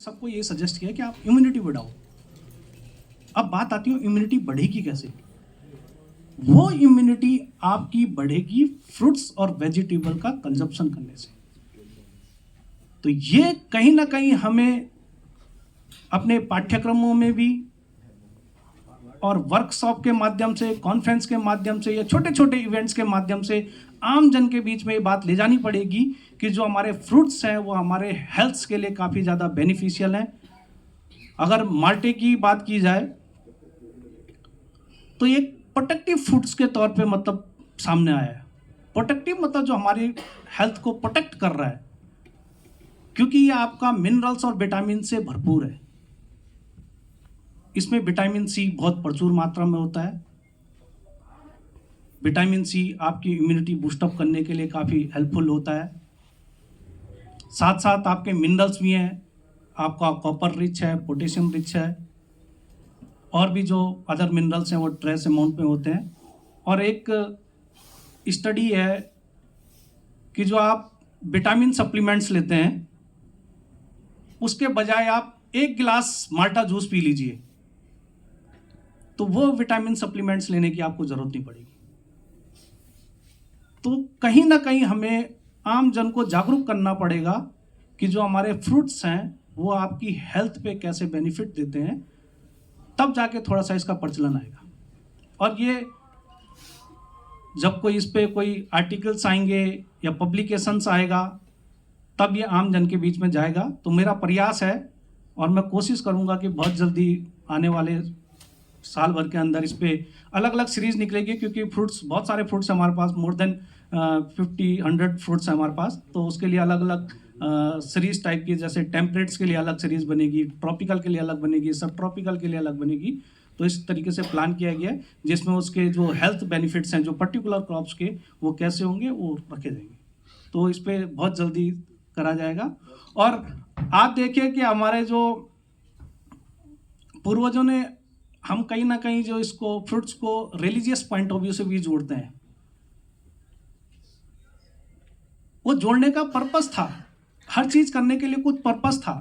सबको ये सजेस्ट किया कि आप इम्यूनिटी बढ़ाओ। अब बात आती है इम्यूनिटी बढ़ेगी कैसे? वो इम्यूनिटी आपकी बढ़ेगी फ्रूट्स और वेजिटेबल का कंजप्शन करने से। तो ये कहीं ना कहीं हमें अपने पाठ्यक्रमों में भी और वर्कशॉप के माध्यम से, कॉन्फ्रेंस के माध्यम से या छोटे छोटे इवेंट्स के माध्यम से आम जन के बीच में ये बात ले जानी पड़ेगी कि जो हमारे फ्रूट्स हैं वो हमारे हेल्थ के लिए काफ़ी ज़्यादा बेनिफिशियल हैं। अगर माल्टे की बात की जाए तो ये प्रोटेक्टिव फूड्स के तौर पे मतलब सामने आया है। प्रोटेक्टिव मतलब जो हमारी हेल्थ को प्रोटेक्ट कर रहा है, क्योंकि ये आपका मिनरल्स और विटामिन से भरपूर है। इसमें विटामिन सी बहुत प्रचुर मात्रा में होता है। विटामिन सी आपकी इम्यूनिटी बूस्टअप करने के लिए काफ़ी हेल्पफुल होता है। साथ साथ आपके मिनरल्स भी हैं, आपका कॉपर रिच है, पोटेशियम रिच है, और भी जो अदर मिनरल्स हैं वो ट्रेस अमाउंट में होते हैं। और एक स्टडी है कि जो आप विटामिन सप्लीमेंट्स लेते हैं उसके बजाय आप 1 गिलास माल्टा जूस पी लीजिए तो वो विटामिन सप्लीमेंट्स लेने की आपको ज़रूरत नहीं पड़ेगी। तो कहीं ना कहीं हमें आम जन को जागरूक करना पड़ेगा कि जो हमारे फ्रूट्स हैं वो आपकी हेल्थ पे कैसे बेनिफिट देते हैं, तब जाके थोड़ा सा इसका प्रचलन आएगा। और ये जब कोई इस पे कोई आर्टिकल्स आएंगे या पब्लिकेशंस आएगा तब ये आम जन के बीच में जाएगा। तो मेरा प्रयास है और मैं कोशिश करूँगा कि बहुत जल्दी आने वाले साल भर के अंदर इस पे अलग अलग सीरीज़ निकलेगी, क्योंकि फ्रूट्स बहुत सारे फ्रूट्स हमारे पास, मोर देन 50-100 फ्रूट्स हैं हमारे पास। तो उसके लिए अलग अलग सीरीज़ टाइप की, जैसे टेम्परेट्स के लिए अलग सीरीज़ बनेगी, ट्रॉपिकल के लिए अलग बनेगी, सब ट्रॉपिकल के लिए अलग बनेगी। तो इस तरीके से प्लान किया गया है जिसमें उसके जो हेल्थ बेनिफिट्स हैं जो पर्टिकुलर क्रॉप्स के वो कैसे होंगे वो रखे जाएंगे। तो इस पर बहुत जल्दी करा जाएगा। और आप देखिए कि हमारे जो पूर्वजों ने, हम कहीं ना कहीं जो इसको फ्रूट्स को रिलीजियस पॉइंट ऑफ व्यू से भी जोड़ते हैं। वो जोड़ने का पर्पस था, हर चीज करने के लिए कुछ पर्पस था।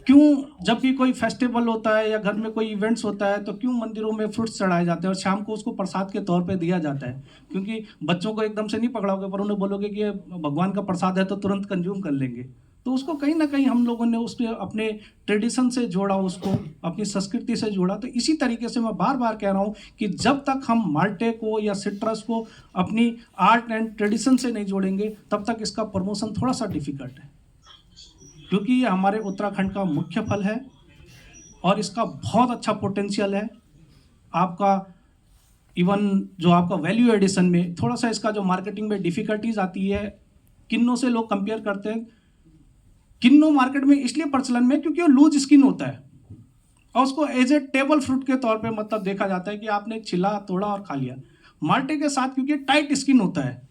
क्यों जब भी कोई फेस्टिवल होता है या घर में कोई इवेंट्स होता है तो क्यों मंदिरों में फ्रूट्स चढ़ाए जाते हैं और शाम को उसको प्रसाद के तौर पे दिया जाता है? क्योंकि बच्चों को एकदम से नहीं पकड़ाओगे पर उन्हें बोलोगे कि ये भगवान का प्रसाद है तो तुरंत कंज्यूम कर लेंगे। तो उसको कहीं ना कहीं हम लोगों ने उसके अपने ट्रेडिशन से जोड़ा, उसको अपनी संस्कृति से जोड़ा। तो इसी तरीके से मैं बार बार कह रहा हूँ कि जब तक हम माल्टे को या सिट्रस को अपनी आर्ट एंड ट्रेडिशन से नहीं जोड़ेंगे तब तक इसका प्रमोशन थोड़ा सा डिफिकल्ट है, क्योंकि ये हमारे उत्तराखंड का मुख्य फल है और इसका बहुत अच्छा पोटेंशियल है। आपका इवन जो आपका वैल्यू एडिशन में थोड़ा सा इसका जो मार्केटिंग में डिफ़िकल्टीज आती है, किन्नों से लोग कंपेयर करते हैं। किन्नू मार्केट में इसलिए प्रचलन में क्योंकि वो लूज स्किन होता है और उसको एज ए टेबल फ्रूट के तौर पे मतलब देखा जाता है कि आपने छिला, तोड़ा और खा लिया। माल्टे के साथ क्योंकि टाइट स्किन होता है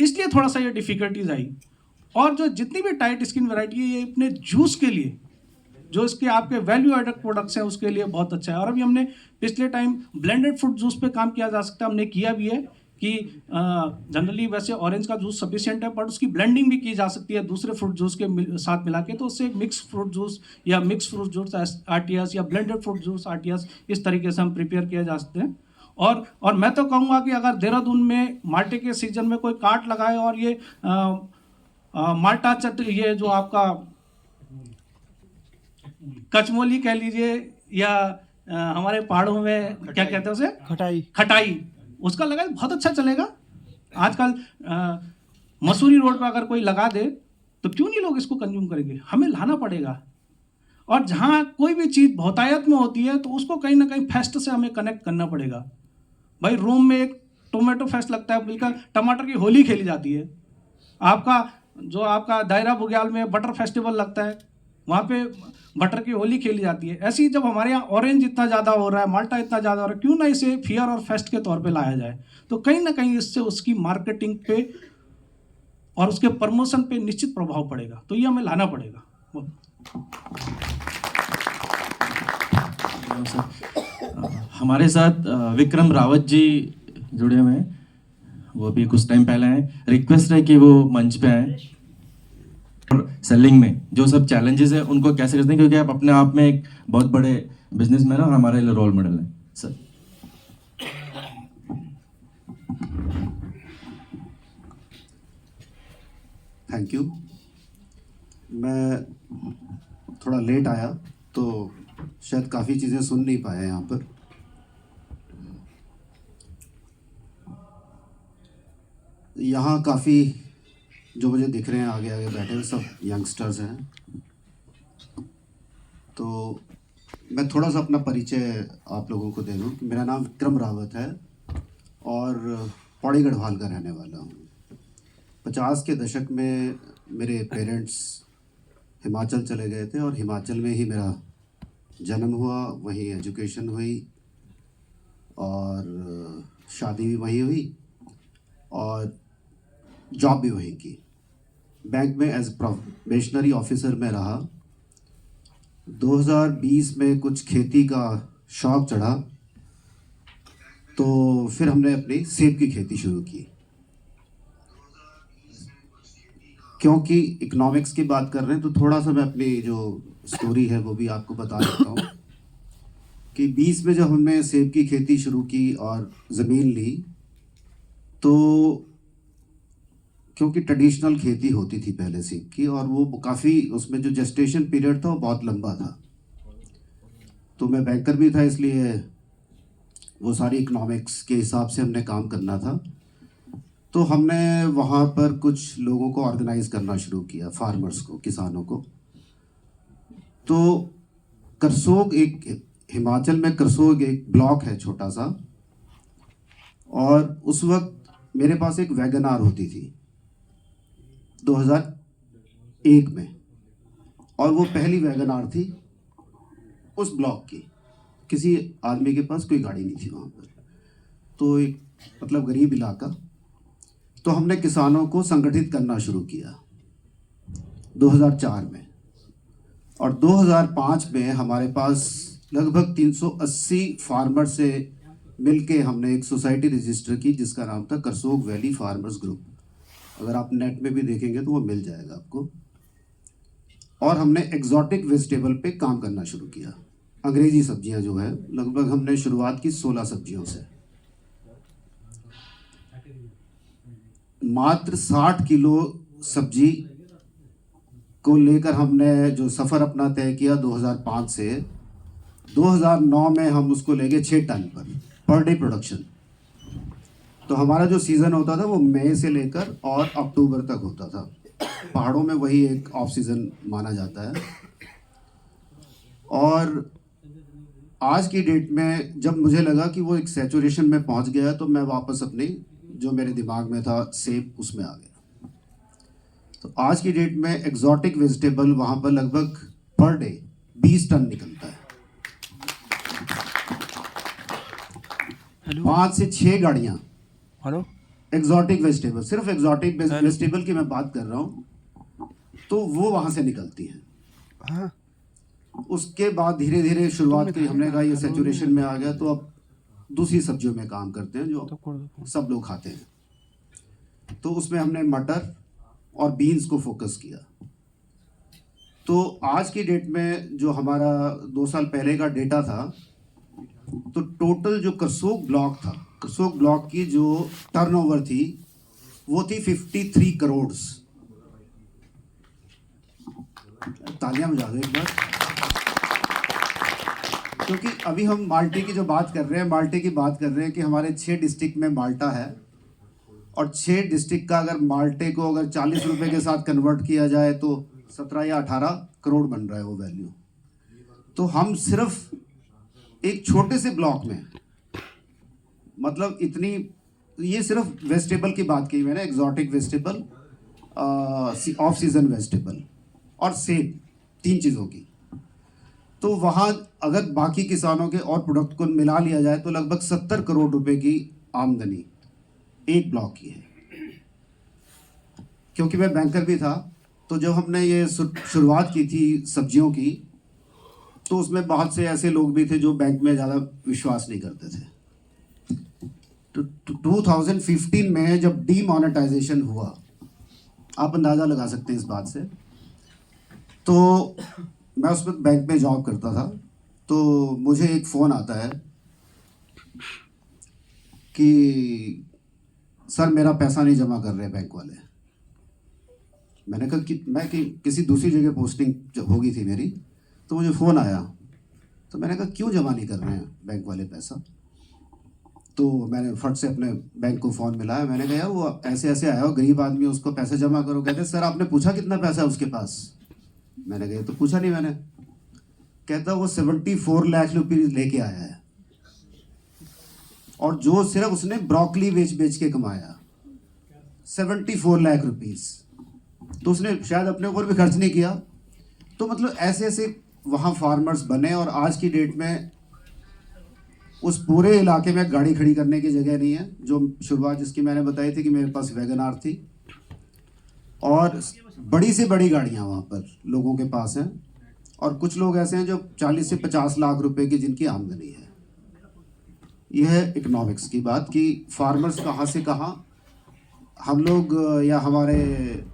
इसलिए थोड़ा सा ये डिफ़िकल्टीज आई। और जो जितनी भी टाइट स्किन वैरायटी है ये अपने जूस के लिए, जो इसके आपके वैल्यू एडेड प्रोडक्ट्स हैं उसके लिए बहुत अच्छा है। और अभी हमने पिछले टाइम ब्लेंडेड फ्रूट जूस पे काम किया जा सकता है, हमने किया भी है कि जनरली वैसे ऑरेंज का जूस सफिशिएंट है बट उसकी ब्लेंडिंग भी की जा सकती है दूसरे फ्रूट जूस के साथ मिला के। तो उससे मिक्स फ्रूट जूस या मिक्स फ्रूट जूस आरटीएस या ब्लेंडेड फ्रूट जूस आरटीएस इस तरीके से हम प्रिपेयर किया जा सकते हैं। और मैं तो कहूँगा कि अगर देहरादून में माल्टे के सीजन में कोई कार्ट लगाए और ये माल्टा ये जो आपका कचमोली कह लीजिए या हमारे पहाड़ों में क्या कहते हैं उसे, खटाई उसका लगा बहुत अच्छा चलेगा। आजकल मसूरी रोड पर अगर कोई लगा दे तो क्यों नहीं लोग इसको कंज्यूम करेंगे? हमें लाना पड़ेगा। और जहाँ कोई भी चीज़ बहुतायत में होती है तो उसको कहीं ना कहीं फेस्ट से हमें कनेक्ट करना पड़ेगा। भाई रोम में एक टोमेटो फेस्ट लगता है, बिल्कुल टमाटर की होली खेली जाती है। आपका दायरा बुग्याल में बटर फेस्टिवल लगता है, वहाँ पे बटर की होली खेली जाती है। ऐसे ही जब हमारे यहाँ ऑरेंज इतना ज़्यादा हो रहा है, माल्टा इतना ज़्यादा हो रहा है, क्यों ना इसे फियर और फेस्ट के तौर पे लाया जाए? तो कहीं ना कहीं इससे उसकी मार्केटिंग पे और उसके प्रमोशन पे निश्चित प्रभाव पड़ेगा। तो ये हमें लाना पड़ेगा। हमारे साथ विक्रम रावत जी जुड़े हुए हैं, वो भी कुछ टाइम पहले हैं। रिक्वेस्ट है कि वो मंच पे आए। और सेलिंग में जो सब चैलेंजेस है उनको कैसे करते हैं, क्योंकि आप अपने आप में एक बहुत बड़े बिजनेसमैन और हमारे लिए रोल मॉडल हैं सर। Thank you. मैं थोड़ा लेट आया तो शायद काफ़ी चीज़ें सुन नहीं पाया यहाँ पर। यहाँ काफ़ी जो मुझे दिख रहे हैं आगे आगे बैठे हुए सब यंगस्टर्स हैं, तो मैं थोड़ा सा अपना परिचय आप लोगों को दे दूँ कि मेरा नाम विक्रम रावत है और पौड़ी गढ़वाल का रहने वाला हूँ। 50 के दशक में मेरे पेरेंट्स हिमाचल चले गए थे और हिमाचल में ही मेरा जन्म हुआ, वहीं एजुकेशन हुई और शादी भी वहीं हुई और जॉब भी वहीं की। बैंक में एज प्रोबेशनरी ऑफिसर में रहा। 2020 में कुछ खेती का शौक चढ़ा तो फिर हमने अपनी सेब की खेती शुरू की। क्योंकि इकोनॉमिक्स की बात कर रहे हैं तो थोड़ा सा मैं अपनी जो स्टोरी है वो भी आपको बता देता हूँ कि 20 में जब हमने सेब की खेती शुरू की और ज़मीन ली तो क्योंकि ट्रेडिशनल खेती होती थी पहले सेब की और वो काफ़ी उसमें जो जेस्टेशन पीरियड था वो बहुत लंबा था, तो मैं बैंकर भी था इसलिए वो सारी इकोनॉमिक्स के हिसाब से हमने काम करना था। तो हमने वहाँ पर कुछ लोगों को ऑर्गेनाइज करना शुरू किया, फार्मर्स को, किसानों को। तो करसोग एक हिमाचल में करसोग एक ब्लॉक है छोटा सा, और उस वक्त मेरे पास एक वैगन आर होती थी 2001 में, और वो पहली वैगन आर थी उस ब्लॉक की। किसी आदमी के पास कोई गाड़ी नहीं थी वहाँ पर, तो एक मतलब गरीब इलाका। तो हमने किसानों को संगठित करना शुरू किया 2004 में, और 2005 में हमारे पास लगभग 380 फार्मर से मिलके हमने एक सोसाइटी रजिस्टर की जिसका नाम था करसोग वैली फार्मर्स ग्रुप। अगर आप नेट में भी देखेंगे तो वो मिल जाएगा आपको। और हमने एग्जॉटिक वेजिटेबल पे काम करना शुरू किया। अंग्रेजी सब्जियां जो है, लगभग हमने शुरुआत की 16 सब्जियों से। मात्र 60 किलो सब्जी को लेकर हमने जो सफ़र अपना तय किया 2005 से 2009 में हम उसको ले गए 6 टन पर डे प्रोडक्शन। तो हमारा जो सीज़न होता था वो मई से लेकर और अक्टूबर तक होता था। पहाड़ों में वही एक ऑफ सीज़न माना जाता है। और आज की डेट में जब मुझे लगा कि वो एक सैचुरेशन में पहुंच गया तो मैं वापस अपनी जो मेरे दिमाग में था सेब उसमें आ गया। तो आज की डेट में एग्जॉटिक वेजिटेबल वहाँ पर लगभग पर डे 20 टन निकलता है। 5 से 6 गाड़ियाँ हेलो एग्जॉटिक वेजिटेबल, सिर्फ एग्जॉटिक वेजिटेबल की मैं बात कर रहा हूँ, तो वो वहाँ से निकलती हैं। हाँ उसके बाद धीरे धीरे शुरुआत की, हमने कहा ये सैचुरेशन में आ गया तो अब दूसरी सब्जियों में काम करते हैं जो सब लोग खाते हैं। तो उसमें हमने मटर और बीन्स को फोकस किया। तो आज की डेट में जो हमारा 2 साल पहले का डेटा था, तो टोटल जो करसोग ब्लॉक था, करसोग ब्लॉक की जो टर्नओवर थी वो थी 53 करोड़। तालियां बजा दो एक बार। क्योंकि अभी हम माल्टे की जो बात कर रहे हैं, माल्टे की बात कर रहे हैं कि हमारे 6 डिस्ट्रिक्ट में माल्टा है, और 6 डिस्ट्रिक्ट का अगर माल्टे को अगर 40 रुपए के साथ कन्वर्ट किया जाए तो 17 या 18 करोड़ बन रहा है वो वैल्यू। तो हम सिर्फ एक छोटे से ब्लॉक में, मतलब इतनी, ये सिर्फ वेजिटेबल की बात की मैंने, exotic vegetable, off season vegetable और सेब, 3 चीज़ों की। तो वहाँ अगर बाकी किसानों के और प्रोडक्ट को मिला लिया जाए तो लगभग 70 करोड़ रुपए की आमदनी एक ब्लॉक की है। क्योंकि मैं बैंकर भी था, तो जब हमने ये शुरुआत की थी सब्जियों की, तो उसमें बहुत से ऐसे लोग भी थे जो बैंक में ज़्यादा विश्वास नहीं करते थे। तो 2015 में जब डीमोनेटाइजेशन हुआ, आप अंदाज़ा लगा सकते हैं इस बात से तो मैं उस वक्त बैंक में जॉब करता था, तो मुझे एक फ़ोन आता है कि सर मेरा पैसा नहीं जमा कर रहे बैंक वाले। मैंने कहा कि किसी दूसरी जगह पोस्टिंग जब होगी थी मेरी, तो मुझे फ़ोन आया, तो मैंने कहा क्यों जमा नहीं कर रहे हैं बैंक वाले पैसा। तो मैंने फट से अपने बैंक को फ़ोन मिलाया, मैंने कहा यार वो ऐसे ऐसे आया हो, गरीब आदमी, उसको पैसे जमा करो। कहते सर आपने पूछा कितना पैसा है उसके पास। मैंने कहा तो पूछा नहीं मैंने। कहता वो 74 लाख रुपये लेके आया है, और जो सिर्फ उसने ब्रोकली बेच बेच के कमाया 74 लाख रुपीस, तो उसने शायद अपने ऊपर भी खर्च नहीं किया। तो मतलब ऐसे ऐसे वहाँ फार्मर्स बने, और आज की डेट में उस पूरे इलाके में गाड़ी खड़ी करने की जगह नहीं है। जो शुरुआत जिसकी मैंने बताई थी कि मेरे पास वैगन आर थी, और बड़ी से बड़ी गाड़ियाँ वहाँ पर लोगों के पास हैं, और कुछ लोग ऐसे हैं जो 40 से 50 लाख रुपए की जिनकी आमदनी है। यह है इकोनॉमिक्स की बात कि फार्मर्स कहाँ से कहाँ, हम लोग या हमारे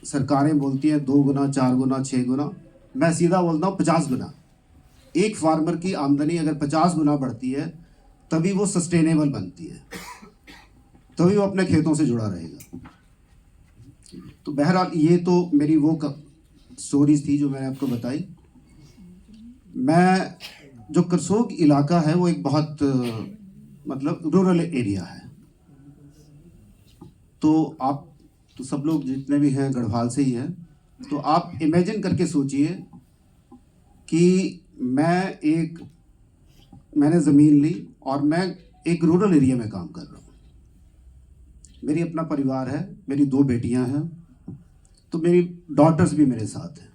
सरकारें बोलती हैं 2 गुना, 4 गुना, 6 गुना, मैं सीधा बोलता हूँ 50 गुना। एक फार्मर की आमदनी अगर 50 गुना बढ़ती है तभी वो सस्टेनेबल बनती है, तभी वो अपने खेतों से जुड़ा रहेगा। तो बहरहाल ये तो मेरी वो स्टोरीज थी जो मैंने आपको बताई। मैं जो करसोग इलाका है वो एक बहुत मतलब रूरल एरिया है। तो आप तो सब लोग जितने भी हैं गढ़वाल से ही हैं, तो आप इमेजिन करके सोचिए कि मैंने ज़मीन ली और मैं एक रूरल एरिया में काम कर रहा हूँ। मेरी अपना परिवार है, मेरी 2 बेटियां हैं, तो मेरी डॉटर्स भी मेरे साथ हैं।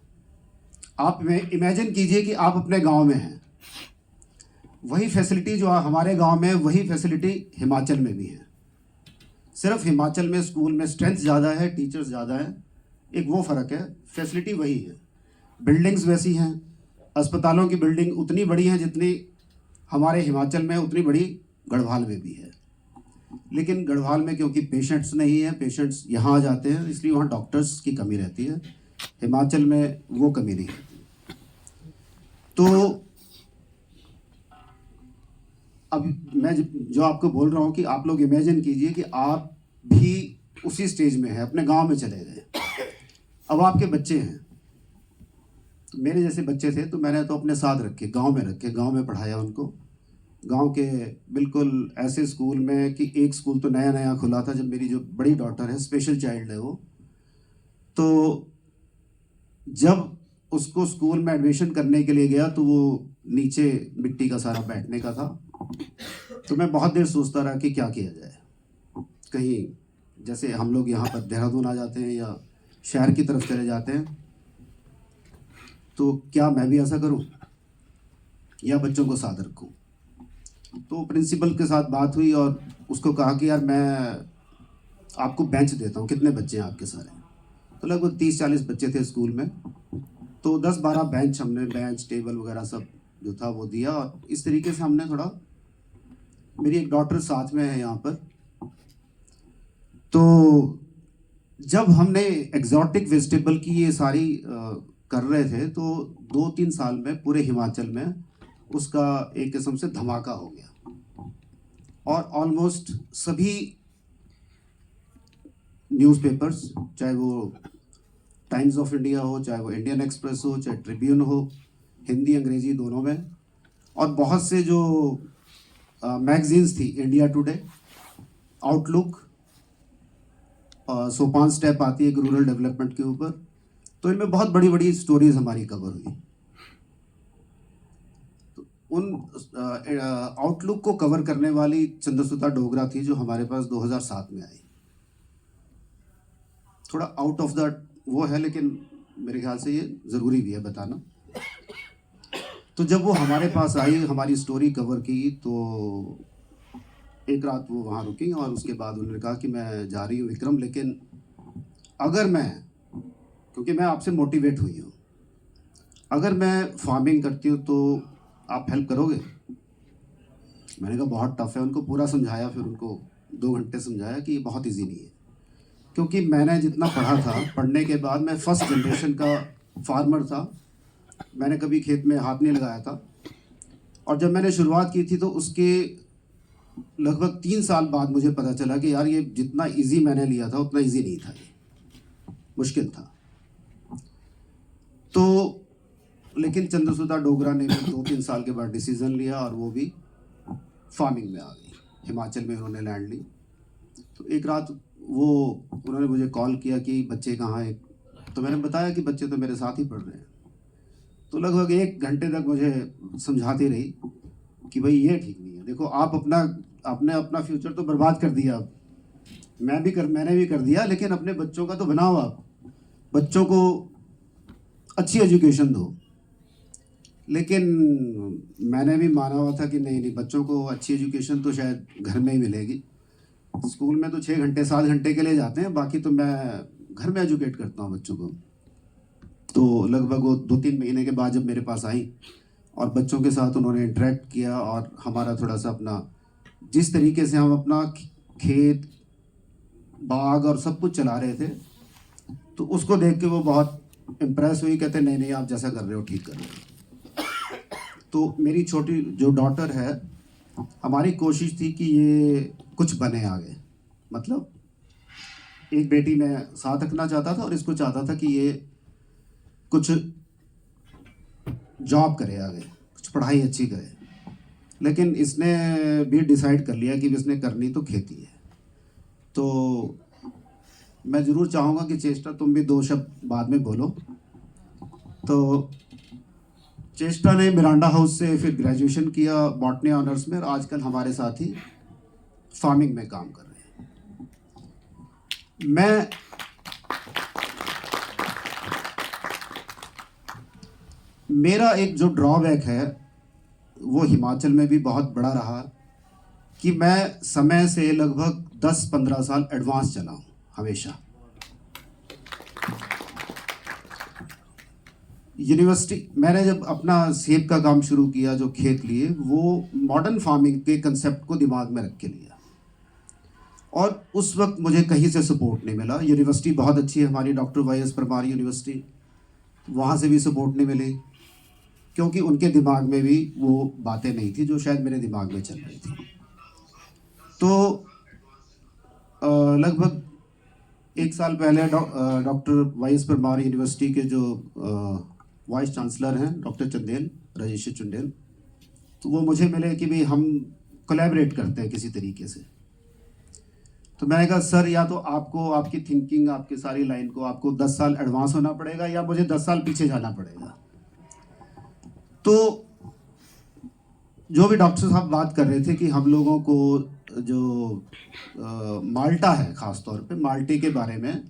आप इमेजिन कीजिए कि आप अपने गांव में हैं, वही फैसिलिटी जो हमारे गांव में है वही फैसिलिटी हिमाचल में भी है। सिर्फ हिमाचल में स्कूल में स्ट्रेंथ ज़्यादा है, टीचर्स ज़्यादा है, एक वो फ़र्क है, फैसिलिटी वही है, बिल्डिंग्स वैसी हैं, अस्पतालों की बिल्डिंग उतनी बड़ी हैं जितनी हमारे हिमाचल में, उतनी बड़ी गढ़वाल में भी है। लेकिन गढ़वाल में क्योंकि पेशेंट्स नहीं है, पेशेंट्स यहाँ आ जाते हैं, इसलिए वहाँ डॉक्टर्स की कमी रहती है। हिमाचल में वो कमी नहीं रहती। तो अब मैं जो आपको बोल रहा हूँ कि आप लोग इमेजिन कीजिए कि आप भी उसी स्टेज में हैं, अपने गांव में चले गए, अब आपके बच्चे हैं। तो मेरे जैसे बच्चे थे तो मैंने तो अपने साथ रखे, गांव में रखे, गांव में पढ़ाया उनको, गांव के बिल्कुल ऐसे स्कूल में कि एक स्कूल तो नया नया खुला था जब मेरी जो बड़ी डॉटर है, स्पेशल चाइल्ड है वो, तो जब उसको स्कूल में एडमिशन करने के लिए गया तो वो नीचे मिट्टी का सारा बैठने का था। तो मैं बहुत देर सोचता रहा कि क्या किया जाए। कहीं जैसे हम लोग यहाँ पर देहरादून आ जाते हैं या शहर की तरफ चले जाते हैं, तो क्या मैं भी ऐसा करूं या बच्चों को साथ रखूं। तो प्रिंसिपल के साथ बात हुई और उसको कहा कि यार मैं आपको बेंच देता हूं, कितने बच्चे हैं आपके सारे। तो लगभग 30-40 बच्चे थे स्कूल में, तो 10-12 बेंच, हमने बेंच टेबल वगैरह सब जो था वो दिया। और इस तरीके से हमने थोड़ा, मेरी एक डॉटर साथ में है यहाँ पर, तो जब हमने एग्जॉटिक वेजिटेबल की ये सारी कर रहे थे तो 2-3 साल में पूरे हिमाचल में उसका एक किस्म से धमाका हो गया। और ऑलमोस्ट सभी न्यूज़पेपर्स, चाहे वो टाइम्स ऑफ इंडिया हो, चाहे वो इंडियन एक्सप्रेस हो, चाहे ट्रिब्यून हो, हिंदी अंग्रेजी दोनों में, और बहुत से जो मैगजीन्स थी, इंडिया टुडे, आउटलुक, सोपान स्टेप आती है एक रूरल डेवलपमेंट के ऊपर, तो इनमें बहुत बड़ी बड़ी स्टोरीज हमारी कवर हुई। तो उन आउटलुक को कवर करने वाली चंद्रसुधा डोगरा थी जो हमारे पास 2007 में आई। थोड़ा आउट ऑफ द वो है, लेकिन मेरे ख्याल से ये ज़रूरी भी है बताना। तो जब वो हमारे पास आई, हमारी स्टोरी कवर की, तो एक रात वो वहाँ रुकी और उसके बाद उन्होंने कहा कि मैं जा रही हूँ विक्रम, लेकिन अगर मैं, क्योंकि मैं आपसे मोटिवेट हुई हूँ, अगर मैं फार्मिंग करती हूँ तो आप हेल्प करोगे। मैंने कहा बहुत टफ है। उनको पूरा समझाया, फिर उनको 2 घंटे समझाया कि ये बहुत इजी नहीं है, क्योंकि मैंने जितना पढ़ा था, पढ़ने के बाद मैं फर्स्ट जनरेशन का फार्मर था, मैंने कभी खेत में हाथ नहीं लगाया था। और जब मैंने शुरुआत की थी तो उसके लगभग 3 साल बाद मुझे पता चला कि यार ये जितना इजी मैंने लिया था उतना इजी नहीं था, ये मुश्किल था। तो लेकिन चंद्रसुधा डोगरा ने भी 2-3 साल के बाद डिसीजन लिया और वो भी फार्मिंग में आ गई। हिमाचल में उन्होंने लैंड ली। तो एक रात वो उन्होंने मुझे कॉल किया कि बच्चे कहाँ हैं, तो मैंने बताया कि बच्चे तो मेरे साथ ही पढ़ रहे हैं। तो लगभग 1 घंटे तक मुझे समझाती रही कि भाई ये ठीक नहीं है, देखो आप आपने अपना फ्यूचर तो बर्बाद कर दिया, मैंने भी कर दिया, लेकिन अपने बच्चों का तो बनाओ, आप बच्चों को अच्छी एजुकेशन दो। लेकिन मैंने भी माना हुआ था कि नहीं बच्चों को अच्छी एजुकेशन तो शायद घर में ही मिलेगी। स्कूल में तो 6 घंटे 7 घंटे के लिए जाते हैं, बाकी तो मैं घर में एजुकेट करता हूँ बच्चों को। तो लगभग वो 2-3 महीने के बाद जब मेरे पास आई और बच्चों के साथ उन्होंने इंटरेक्ट किया और हमारा थोड़ा सा अपना जिस तरीके से हम अपना खेत बाग और सब कुछ चला रहे थे, तो उसको देख के वो बहुत इम्प्रेस हुई। कहते नहीं आप जैसा कर रहे हो ठीक कर रहे हो। तो मेरी छोटी जो डॉटर है, हमारी कोशिश थी कि ये कुछ बने आगे, मतलब एक बेटी मैं साथ रखना चाहता था और इसको चाहता था कि ये कुछ जॉब करे आगे, कुछ पढ़ाई अच्छी करे। लेकिन इसने भी डिसाइड कर लिया कि इसने करनी तो खेती है। तो मैं ज़रूर चाहूँगा कि चेष्टा तुम भी 2 शब्द बाद में बोलो। तो चेष्टा ने मिरांडा हाउस से फिर ग्रेजुएशन किया बॉटनी ऑनर्स में और आजकल हमारे साथ ही फार्मिंग में काम कर रहे हैं। मेरा एक जो ड्रॉबैक है वो हिमाचल में भी बहुत बड़ा रहा कि मैं समय से लगभग 10-15 साल एडवांस चला हूँ हमेशा। यूनिवर्सिटी मैंने जब अपना सेब का काम शुरू किया, जो खेत लिए, वो मॉडर्न फार्मिंग के कंसेप्ट को दिमाग में रख के लिया और उस वक्त मुझे कहीं से सपोर्ट नहीं मिला। यूनिवर्सिटी बहुत अच्छी है हमारी, डॉक्टर वाई.एस. परमार यूनिवर्सिटी, वहाँ से भी सपोर्ट नहीं मिली क्योंकि उनके दिमाग में भी वो बातें नहीं थी जो शायद मेरे दिमाग में चल रही थी। तो लगभग 1 साल पहले डॉक्टर वाई.एस. परमार यूनिवर्सिटी के जो वाइस चांसलर हैं डॉक्टर चंदेल, राजेश चुंडेल, तो वो मुझे मिले कि भाई हम कोलैबोरेट करते हैं किसी तरीके से। तो मैंने कहा सर, या तो आपको आपकी थिंकिंग, आपकी सारी लाइन को आपको 10 साल एडवांस होना पड़ेगा या मुझे 10 साल पीछे जाना पड़ेगा। तो जो भी डॉक्टर साहब बात कर रहे थे कि हम लोगों को जो माल्टा है, ख़ास तौर पे माल्टे के बारे में,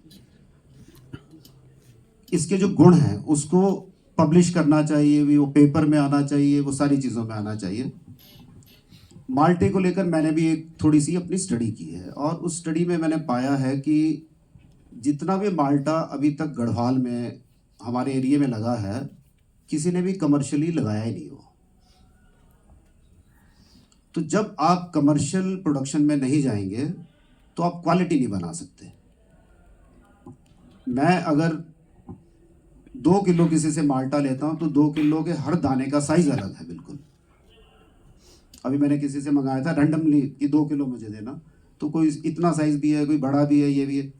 इसके जो गुण हैं उसको पब्लिश करना चाहिए, वो पेपर में आना चाहिए, वो सारी चीज़ों में आना चाहिए। माल्टे को लेकर मैंने भी एक थोड़ी सी अपनी स्टडी की है और उस स्टडी में मैंने पाया है कि जितना भी माल्टा अभी तक गढ़वाल में हमारे एरिया में लगा है, किसी ने भी कमर्शियली लगाया ही नहीं हो। तो जब आप कमर्शियल प्रोडक्शन में नहीं जाएंगे तो आप क्वालिटी नहीं बना सकते। मैं अगर 2 किलो किसी से माल्टा लेता हूं तो 2 किलो के हर दाने का साइज अलग है बिल्कुल। अभी मैंने किसी से मंगाया था रैंडमली कि 2 किलो मुझे देना, तो कोई इतना साइज भी है, कोई बड़ा भी है, ये भी है।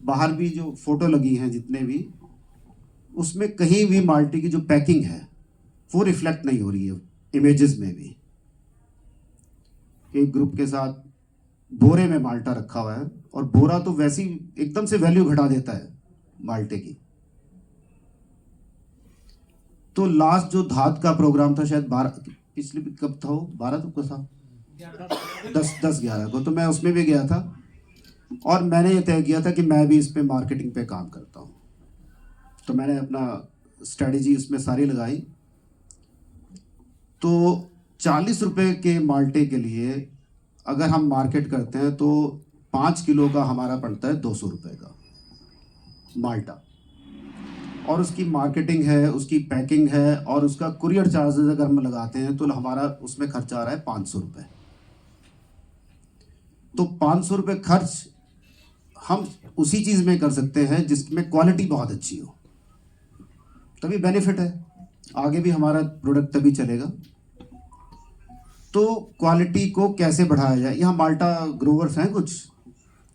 बाहर भी जो फोटो लगी हैं जितने भी, उसमें कहीं भी माल्टे की जो पैकिंग है वो रिफ्लेक्ट नहीं हो रही है इमेजेस में भी। एक ग्रुप के साथ बोरे में माल्टा रखा हुआ है और बोरा तो वैसी एकदम से वैल्यू घटा देता है माल्टे की। तो लास्ट जो धात का प्रोग्राम था शायद 12 पिछले कब था, वो 12 को था, 10-11 को, तो मैं उसमें भी गया था और मैंने ये तय किया था कि मैं भी इस पे मार्केटिंग पे काम करता हूँ। तो मैंने अपना स्ट्रेटजी इसमें सारी लगाई। तो 40 रुपए के माल्टे के लिए अगर हम मार्केट करते हैं तो 5 किलो का हमारा पड़ता है 200 रुपये का माल्टा, और उसकी मार्केटिंग है, उसकी पैकिंग है और उसका कुरियर चार्जेस अगर हम लगाते हैं तो हमारा उसमें खर्चा आ रहा है 500 रुपये। तो 500 रुपये खर्च हम उसी चीज़ में कर सकते हैं जिसमें क्वालिटी बहुत अच्छी हो। तभी बेनिफिट है, आगे भी हमारा प्रोडक्ट तभी चलेगा। तो क्वालिटी को कैसे बढ़ाया जाए, यहाँ माल्टा ग्रोवर्स हैं कुछ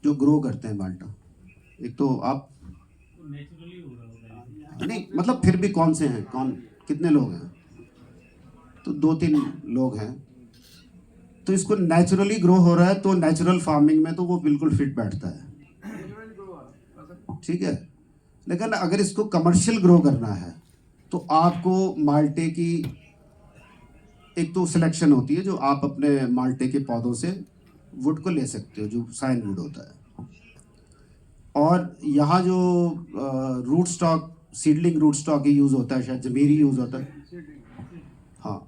जो ग्रो करते हैं माल्टा। एक तो आप नहीं, मतलब फिर भी कौन से हैं, कौन कितने लोग हैं, तो 2-3 लोग हैं। तो इसको नेचुरली ग्रो हो रहा है, तो नेचुरल फार्मिंग में तो वो बिल्कुल फिट बैठता है, ठीक है। लेकिन अगर इसको कमर्शियल ग्रो करना है तो आपको माल्टे की एक तो सिलेक्शन होती है, जो आप अपने माल्टे के पौधों से वुड को ले सकते हो, जो साइन वुड होता है। और यहाँ जो root stock, seedling root stock ही यूज़ होता है, शायद जमीरी यूज़ होता है, हाँ।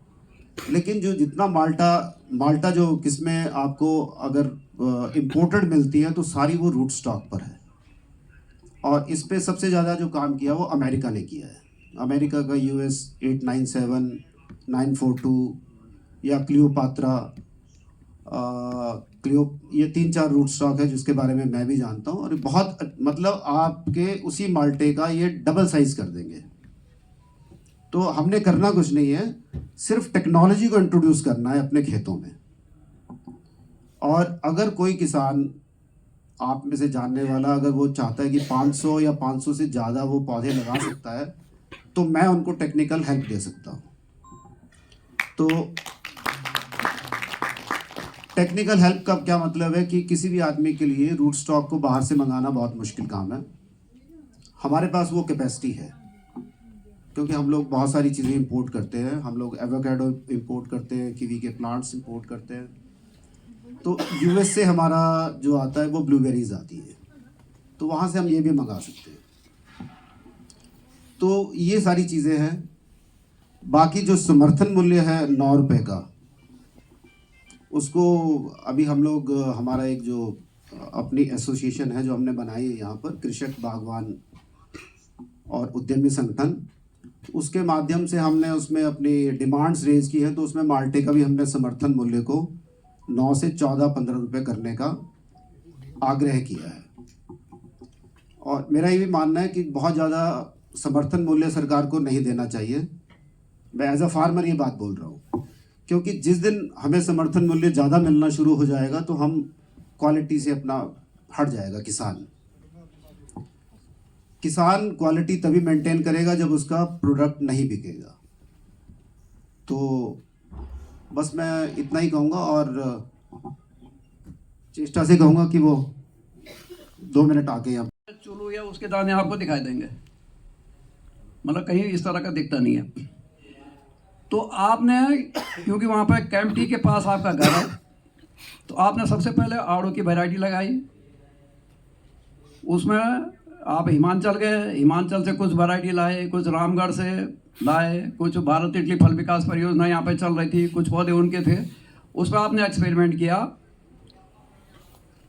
लेकिन जो जितना माल्टा जो किस्में आपको अगर इम्पोर्टेड मिलती हैं तो सारी वो रूट स्टॉक पर है। और इस पे सबसे ज़्यादा जो काम किया वो अमेरिका ने किया है। अमेरिका का US 897, 942 या क्लियोपात्रा, ये 3-4 रूट स्टॉक है जिसके बारे में मैं भी जानता हूँ। और बहुत मतलब आपके उसी माल्टे का ये डबल साइज कर देंगे। तो हमने करना कुछ नहीं है, सिर्फ टेक्नोलॉजी को इंट्रोड्यूस करना है अपने खेतों में। और अगर कोई किसान आप में से जानने वाला अगर वो चाहता है कि 500 या 500 से ज़्यादा वो पौधे लगा सकता है, तो मैं उनको टेक्निकल हेल्प दे सकता हूँ। तो टेक्निकल हेल्प का क्या मतलब है कि किसी भी आदमी के लिए रूट स्टॉक को बाहर से मंगाना बहुत मुश्किल काम है। हमारे पास वो कैपेसिटी है, क्योंकि हम लोग बहुत सारी चीज़ें इंपोर्ट करते हैं। हम लोग एवोकाडो इंपोर्ट करते हैं, कीवी के प्लांट्स इंपोर्ट करते हैं। तो US से हमारा जो आता है वो ब्लूबेरीज आती है, तो वहाँ से हम ये भी मंगा सकते हैं। तो ये सारी चीज़ें हैं। बाकी जो समर्थन मूल्य है 9 रुपये का, उसको अभी हम लोग, हमारा एक जो अपनी एसोसिएशन है जो हमने बनाई है यहाँ पर, कृषक बागवान और उद्यमी संगठन, उसके माध्यम से हमने उसमें अपनी डिमांड्स रेज की हैं। तो उसमें माल्टे का भी हमने समर्थन मूल्य को 9 से 14-15 रुपये करने का आग्रह किया है। और मेरा ये भी मानना है कि बहुत ज़्यादा समर्थन मूल्य सरकार को नहीं देना चाहिए। मैं एज अ फार्मर ये बात बोल रहा हूँ, क्योंकि जिस दिन हमें समर्थन मूल्य ज़्यादा मिलना शुरू हो जाएगा तो हम क्वालिटी से अपना हट जाएगा। किसान क्वालिटी तभी मेंटेन करेगा जब उसका प्रोडक्ट नहीं बिकेगा। तो बस मैं इतना ही कहूँगा और चेष्टा से कहूँगा कि वो 2 मिनट आके यहाँ चुलू या उसके दाने आपको दिखाई देंगे, मतलब कहीं इस तरह का दिखता नहीं है। तो आपने, क्योंकि वहाँ पर कैंपटी के पास आपका घर है, तो आपने सबसे पहले आड़ू की वैरायटी लगाई। उसमें आप हिमाचल गए, हिमाचल से कुछ वैरायटी लाए, कुछ रामगढ़ से लाए, कुछ भारत इटली फल विकास परियोजना यहाँ पे चल रही थी, कुछ पौधे उनके थे, उस पर आपने एक्सपेरिमेंट किया।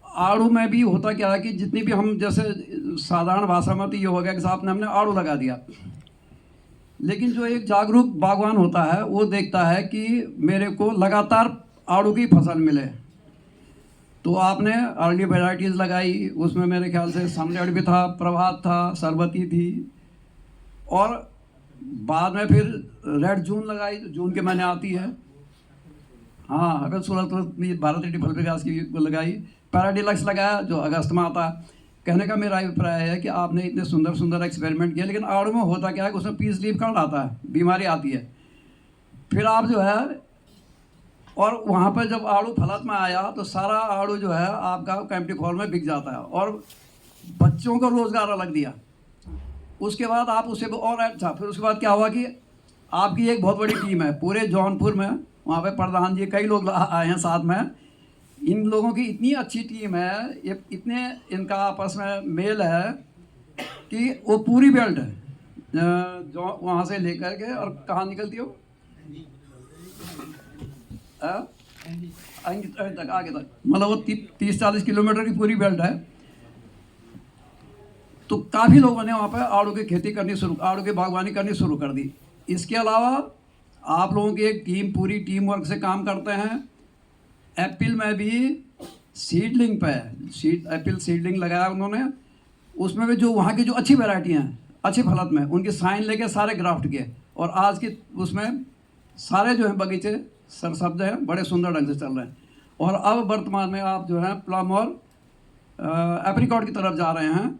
आड़ू में भी होता क्या है कि जितनी भी हम, जैसे साधारण भाषा में तो ये हो गया कि आपने हमने आड़ू लगा दिया, लेकिन जो एक जागरूक बागवान होता है वो देखता है कि मेरे को लगातार आड़ू की फसल मिले। तो आपने अर्ली वेराइटीज़ लगाई, उसमें मेरे ख्याल से समरेड भी था, प्रभात था, सरबती थी, और बाद में फिर रेड जून लगाई, जून के महीने आती है। हाँ, अगर 16 भारत इटली फल विकास की लगाई, पैराडिलक्स लगाया जो अगस्त में आता है। कहने का मेरा अभिप्राय है कि आपने इतने सुंदर सुंदर एक्सपेरिमेंट किए, लेकिन आड़ू में होता क्या है कि उसमें पीस लीफ कार्ड आता है, बीमारी आती है। फिर आप जो है, और वहाँ पर जब आड़ू फलत में आया तो सारा आड़ू जो है आपका कैंपटी फॉल में बिक जाता है, और बच्चों को रोज़गार अलग दिया। उसके बाद आप उसे और अच्छा, फिर उसके बाद क्या हुआ कि आपकी एक बहुत बड़ी टीम है पूरे जौनपुर में, वहाँ पे प्रधान जी कई लोग आए हैं साथ में। इन लोगों की इतनी अच्छी टीम है, ये इतने इनका आपस में मेल है कि वो पूरी बेल्ट जो वहाँ से लेकर के, और कहाँ निकलती हो तक, आगे तक, मतलब वो 30-40 किलोमीटर की पूरी बेल्ट है। तो काफ़ी लोगों ने वहाँ पर आड़ू की खेती करनी शुरू, आड़ू की बागवानी करनी शुरू कर दी। इसके अलावा आप लोगों की एक टीम, पूरी टीम वर्क से काम करते हैं। एप्पल में भी सीडलिंग पे एप्पल सीडलिंग लगाया उन्होंने, उसमें भी जो वहाँ की जो अच्छी वैरायटी हैं, अच्छी हालत में उनकी साइन लेके सारे ग्राफ्ट किए, और आज की उसमें सारे जो हैं बगीचे सरसब्ज हैं, बड़े सुंदर ढंग से चल रहे हैं। और अब वर्तमान में आप जो है प्लम और एप्रिकॉट की तरफ जा रहे हैं,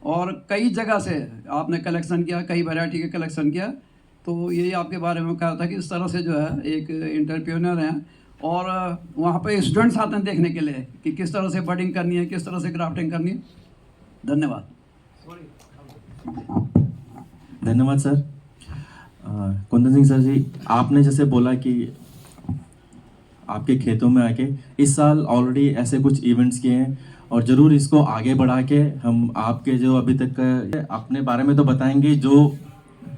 और कई जगह से आपने कलेक्शन किया, कई वैरायटी के कलेक्शन किया। तो यही आपके बारे में कहा था कि इस तरह से जो है एक एंटरप्रेन्योर हैं, और वहाँ पे स्टूडेंट्स आते हैं देखने के लिए कि किस तरह से बडिंग करनी है, किस तरह से ग्राफ्टिंग करनी है। धन्यवाद। धन्यवाद सर। कुंदन सिंह सर जी, आपने जैसे बोला कि आपके खेतों में आके इस साल ऑलरेडी ऐसे कुछ इवेंट्स किए हैं, और ज़रूर इसको आगे बढ़ा के हम आपके जो अभी तक अपने बारे में तो बताएंगे, जो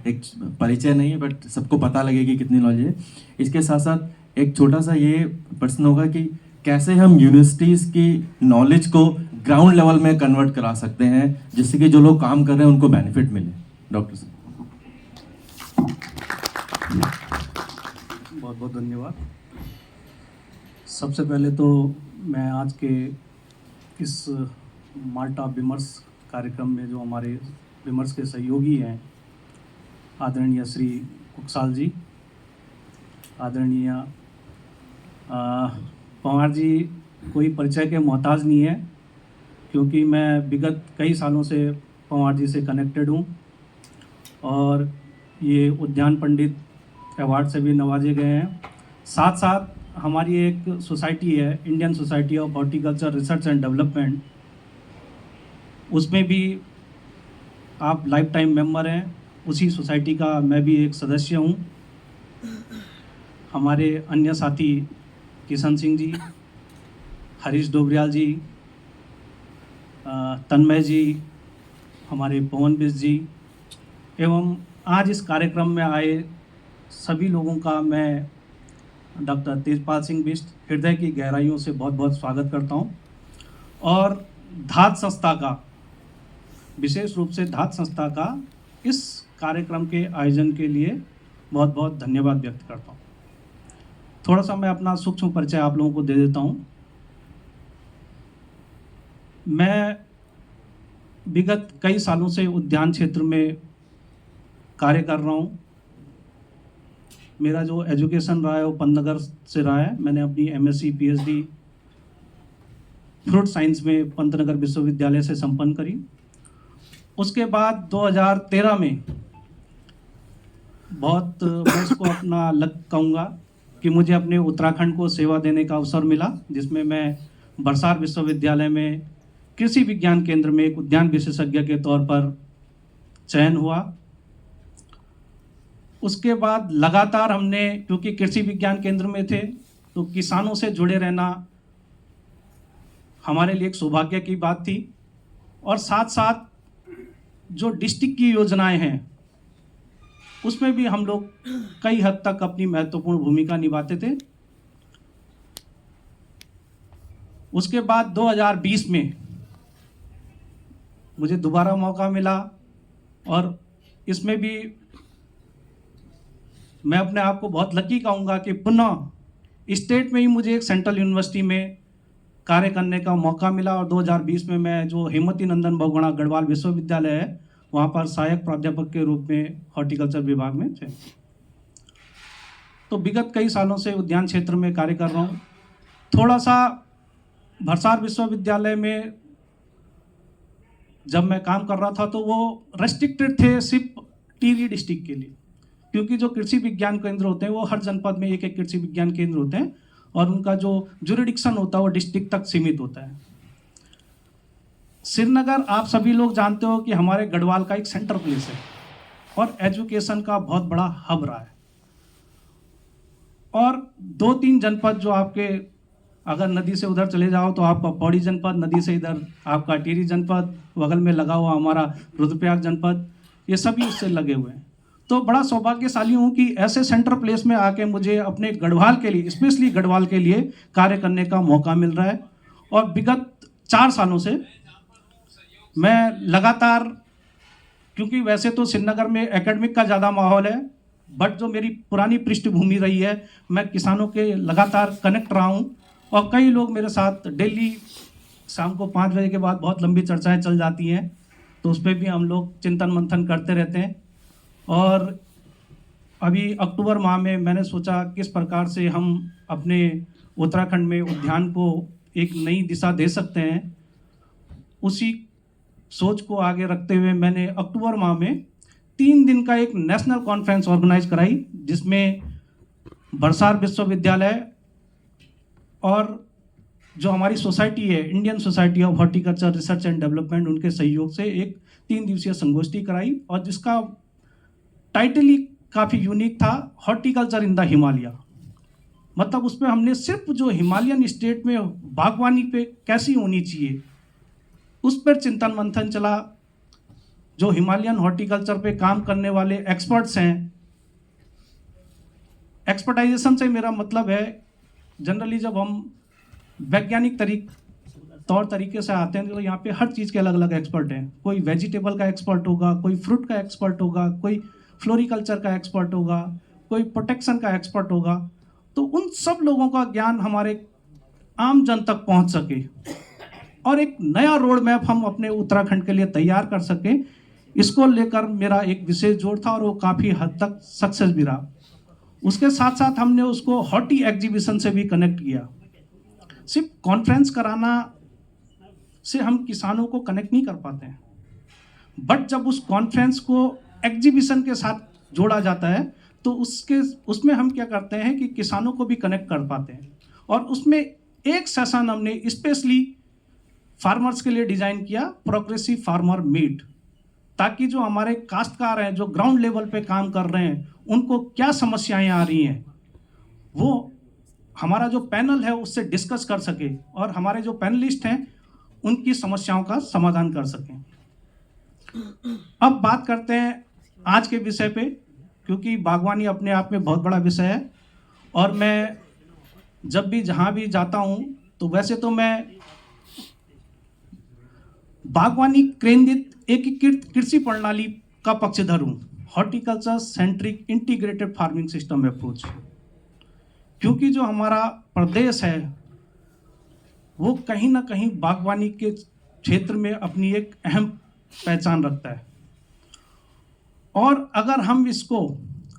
एक परिचय नहीं है बट सबको पता लगे कि कितनी नॉलेज है। इसके साथ साथ एक छोटा सा ये प्रश्न होगा कि कैसे हम यूनिवर्सिटीज़ की नॉलेज को ग्राउंड लेवल में कन्वर्ट करा सकते हैं, जिससे कि जो लोग काम कर रहे हैं उनको बेनिफिट मिले। डॉक्टर साहब। बहुत बहुत धन्यवाद। सबसे पहले तो मैं आज के इस माल्टा विमर्श कार्यक्रम में जो हमारे विमर्श के सहयोगी हैं, आदरणीय श्री कुकसाल जी, आदरणीय पंवार जी, कोई परिचय के मोहताज नहीं है, क्योंकि मैं विगत कई सालों से पंवार जी से कनेक्टेड हूँ, और ये उद्यान पंडित अवार्ड से भी नवाजे गए हैं। साथ साथ हमारी एक सोसाइटी है, Indian society of horticulture research and development, उसमें भी आप लाइफ टाइम मेंबर हैं। उसी सोसाइटी का मैं भी एक सदस्य हूँ। हमारे अन्य साथी किशन सिंह जी, हरीश डोबरियाल जी, तन्मय जी, हमारे पवन बिस्ट जी, एवं आज इस कार्यक्रम में आए सभी लोगों का मैं डॉक्टर तेजपाल सिंह बिष्ट हृदय की गहराइयों से बहुत बहुत स्वागत करता हूं, और धात संस्था का, विशेष रूप से धात संस्था का इस कार्यक्रम के आयोजन के लिए बहुत बहुत धन्यवाद व्यक्त करता हूं। थोड़ा सा मैं अपना सूक्ष्म परिचय आप लोगों को दे देता हूं। मैं विगत कई सालों से उद्यान क्षेत्र में कार्य कर रहा हूं। मेरा जो एजुकेशन रहा है वो पंतनगर से रहा है। मैंने अपनी एमएससी पीएचडी फ्रूट साइंस में पंतनगर विश्वविद्यालय से संपन्न करी। उसके बाद 2013 में बहुत मैं इसको अपना लक कहूँगा कि मुझे अपने उत्तराखंड को सेवा देने का अवसर मिला, जिसमें मैं बरसार विश्वविद्यालय में कृषि विज्ञान केंद्र में एक उद्यान विशेषज्ञ के तौर पर चयन हुआ। उसके बाद लगातार हमने, क्योंकि कृषि विज्ञान केंद्र में थे, तो किसानों से जुड़े रहना हमारे लिए एक सौभाग्य की बात थी, और साथ साथ जो डिस्ट्रिक्ट की योजनाएं हैं उसमें भी हम लोग कई हद तक अपनी महत्वपूर्ण भूमिका निभाते थे। उसके बाद 2020 में मुझे दोबारा मौका मिला, और इसमें भी मैं अपने आप को बहुत लकी कहूँगा कि पुनः स्टेट में ही मुझे एक सेंट्रल यूनिवर्सिटी में कार्य करने का मौका मिला, और 2020 में मैं जो हेमवती नंदन बहुगुणा गढ़वाल विश्वविद्यालय है वहाँ पर सहायक प्राध्यापक के रूप में हॉर्टिकल्चर विभाग में थे। तो विगत कई सालों से उद्यान क्षेत्र में कार्य कर रहा हूँ। थोड़ा सा बरसार विश्वविद्यालय में जब मैं काम कर रहा था तो वो रेस्ट्रिक्टेड थे सिर्फ टिहरी डिस्ट्रिक्ट के लिए, क्योंकि जो कृषि विज्ञान केंद्र होते हैं वो हर जनपद में एक एक कृषि विज्ञान केंद्र होते हैं, और उनका जो जुरिडिक्शन होता है वो डिस्ट्रिक्ट तक सीमित होता है। श्रीनगर आप सभी लोग जानते हो कि हमारे गढ़वाल का एक सेंटर प्लेस है और एजुकेशन का बहुत बड़ा हब रहा है। और 2-3 जनपद जो आपके, अगर नदी से उधर चले जाओ तो आपका पौड़ी जनपद, नदी से इधर आपका टिहरी जनपद, बगल में लगा हुआ हमारा रुद्रप्रयाग जनपद, ये सभी उससे लगे हुए हैं। तो बड़ा सौभाग्यशाली हूँ कि ऐसे सेंटर प्लेस में आके मुझे अपने गढ़वाल के लिए, स्पेशली गढ़वाल के लिए कार्य करने का मौका मिल रहा है। और विगत 4 सालों से मैं लगातार, क्योंकि वैसे तो श्रीनगर में एकेडमिक का ज़्यादा माहौल है, बट जो मेरी पुरानी पृष्ठभूमि रही है, मैं किसानों के लगातार कनेक्ट रहा हूँ, और कई लोग मेरे साथ डेली शाम को 5 बजे के बाद बहुत लंबी चर्चाएं चल जाती हैं। तो उस पर भी हम लोग चिंतन मंथन करते रहते हैं। और अभी अक्टूबर माह में मैंने सोचा किस प्रकार से हम अपने उत्तराखंड में उद्यान को एक नई दिशा दे सकते हैं। उसी सोच को आगे रखते हुए मैंने अक्टूबर माह में 3 दिन का एक नेशनल कॉन्फ्रेंस ऑर्गेनाइज कराई, जिसमें बरसार विश्वविद्यालय और जो हमारी सोसाइटी है, Indian society of horticulture research and development, उनके सहयोग से एक 3 दिवसीय संगोष्ठी कराई, और जिसका टाइटल ही काफ़ी यूनिक था, हॉर्टिकल्चर इन द हिमालय। मतलब उसमें हमने सिर्फ जो हिमालयन स्टेट में बागवानी पे कैसी होनी चाहिए उस पर चिंतन मंथन चला। जो हिमालयन हॉर्टिकल्चर पे काम करने वाले एक्सपर्ट्स हैं, एक्सपर्टाइजेशन से मेरा मतलब है जनरली जब हम वैज्ञानिक तौर तरीके से आते हैं तो यहाँ पे हर चीज़ के अलग अलग एक्सपर्ट हैं। कोई वेजिटेबल का एक्सपर्ट होगा, कोई फ्रूट का एक्सपर्ट होगा, कोई फ्लोरिकल्चर का एक्सपर्ट होगा, कोई प्रोटेक्शन का एक्सपर्ट होगा। तो उन सब लोगों का ज्ञान हमारे आम जन तक पहुँच सके और एक नया रोड मैप हम अपने उत्तराखंड के लिए तैयार कर सके, इसको लेकर मेरा एक विशेष जोर था और वो काफ़ी हद तक सक्सेस भी रहा। उसके साथ साथ हमने उसको हॉर्टी एग्जीबिशन से भी कनेक्ट किया। सिर्फ कॉन्फ्रेंस कराना से हम किसानों को कनेक्ट नहीं कर पाते हैं, बट जब उस कॉन्फ्रेंस को एग्जीबिशन के साथ जोड़ा जाता है तो उसमें हम क्या करते हैं कि किसानों को भी कनेक्ट कर पाते हैं। और उसमें एक सेशन हमने स्पेशली फार्मर्स के लिए डिज़ाइन किया, प्रोग्रेसिव फार्मर मीट, ताकि जो हमारे काश्तकार हैं, जो ग्राउंड लेवल पे काम कर रहे हैं, उनको क्या समस्याएं आ रही हैं वो हमारा जो पैनल है उससे डिस्कस कर सके और हमारे जो पैनलिस्ट हैं उनकी समस्याओं का समाधान कर सकें। अब बात करते हैं आज के विषय पे, क्योंकि बागवानी अपने आप में बहुत बड़ा विषय है और मैं जब भी जहाँ भी जाता हूँ तो वैसे तो मैं बागवानी केंद्रित एकीकृत कृषि प्रणाली का पक्षधर हूँ, horticulture centric integrated farming system approach. क्योंकि जो हमारा प्रदेश है वो कहीं ना कहीं बागवानी के क्षेत्र में अपनी एक अहम पहचान रखता है, और अगर हम इसको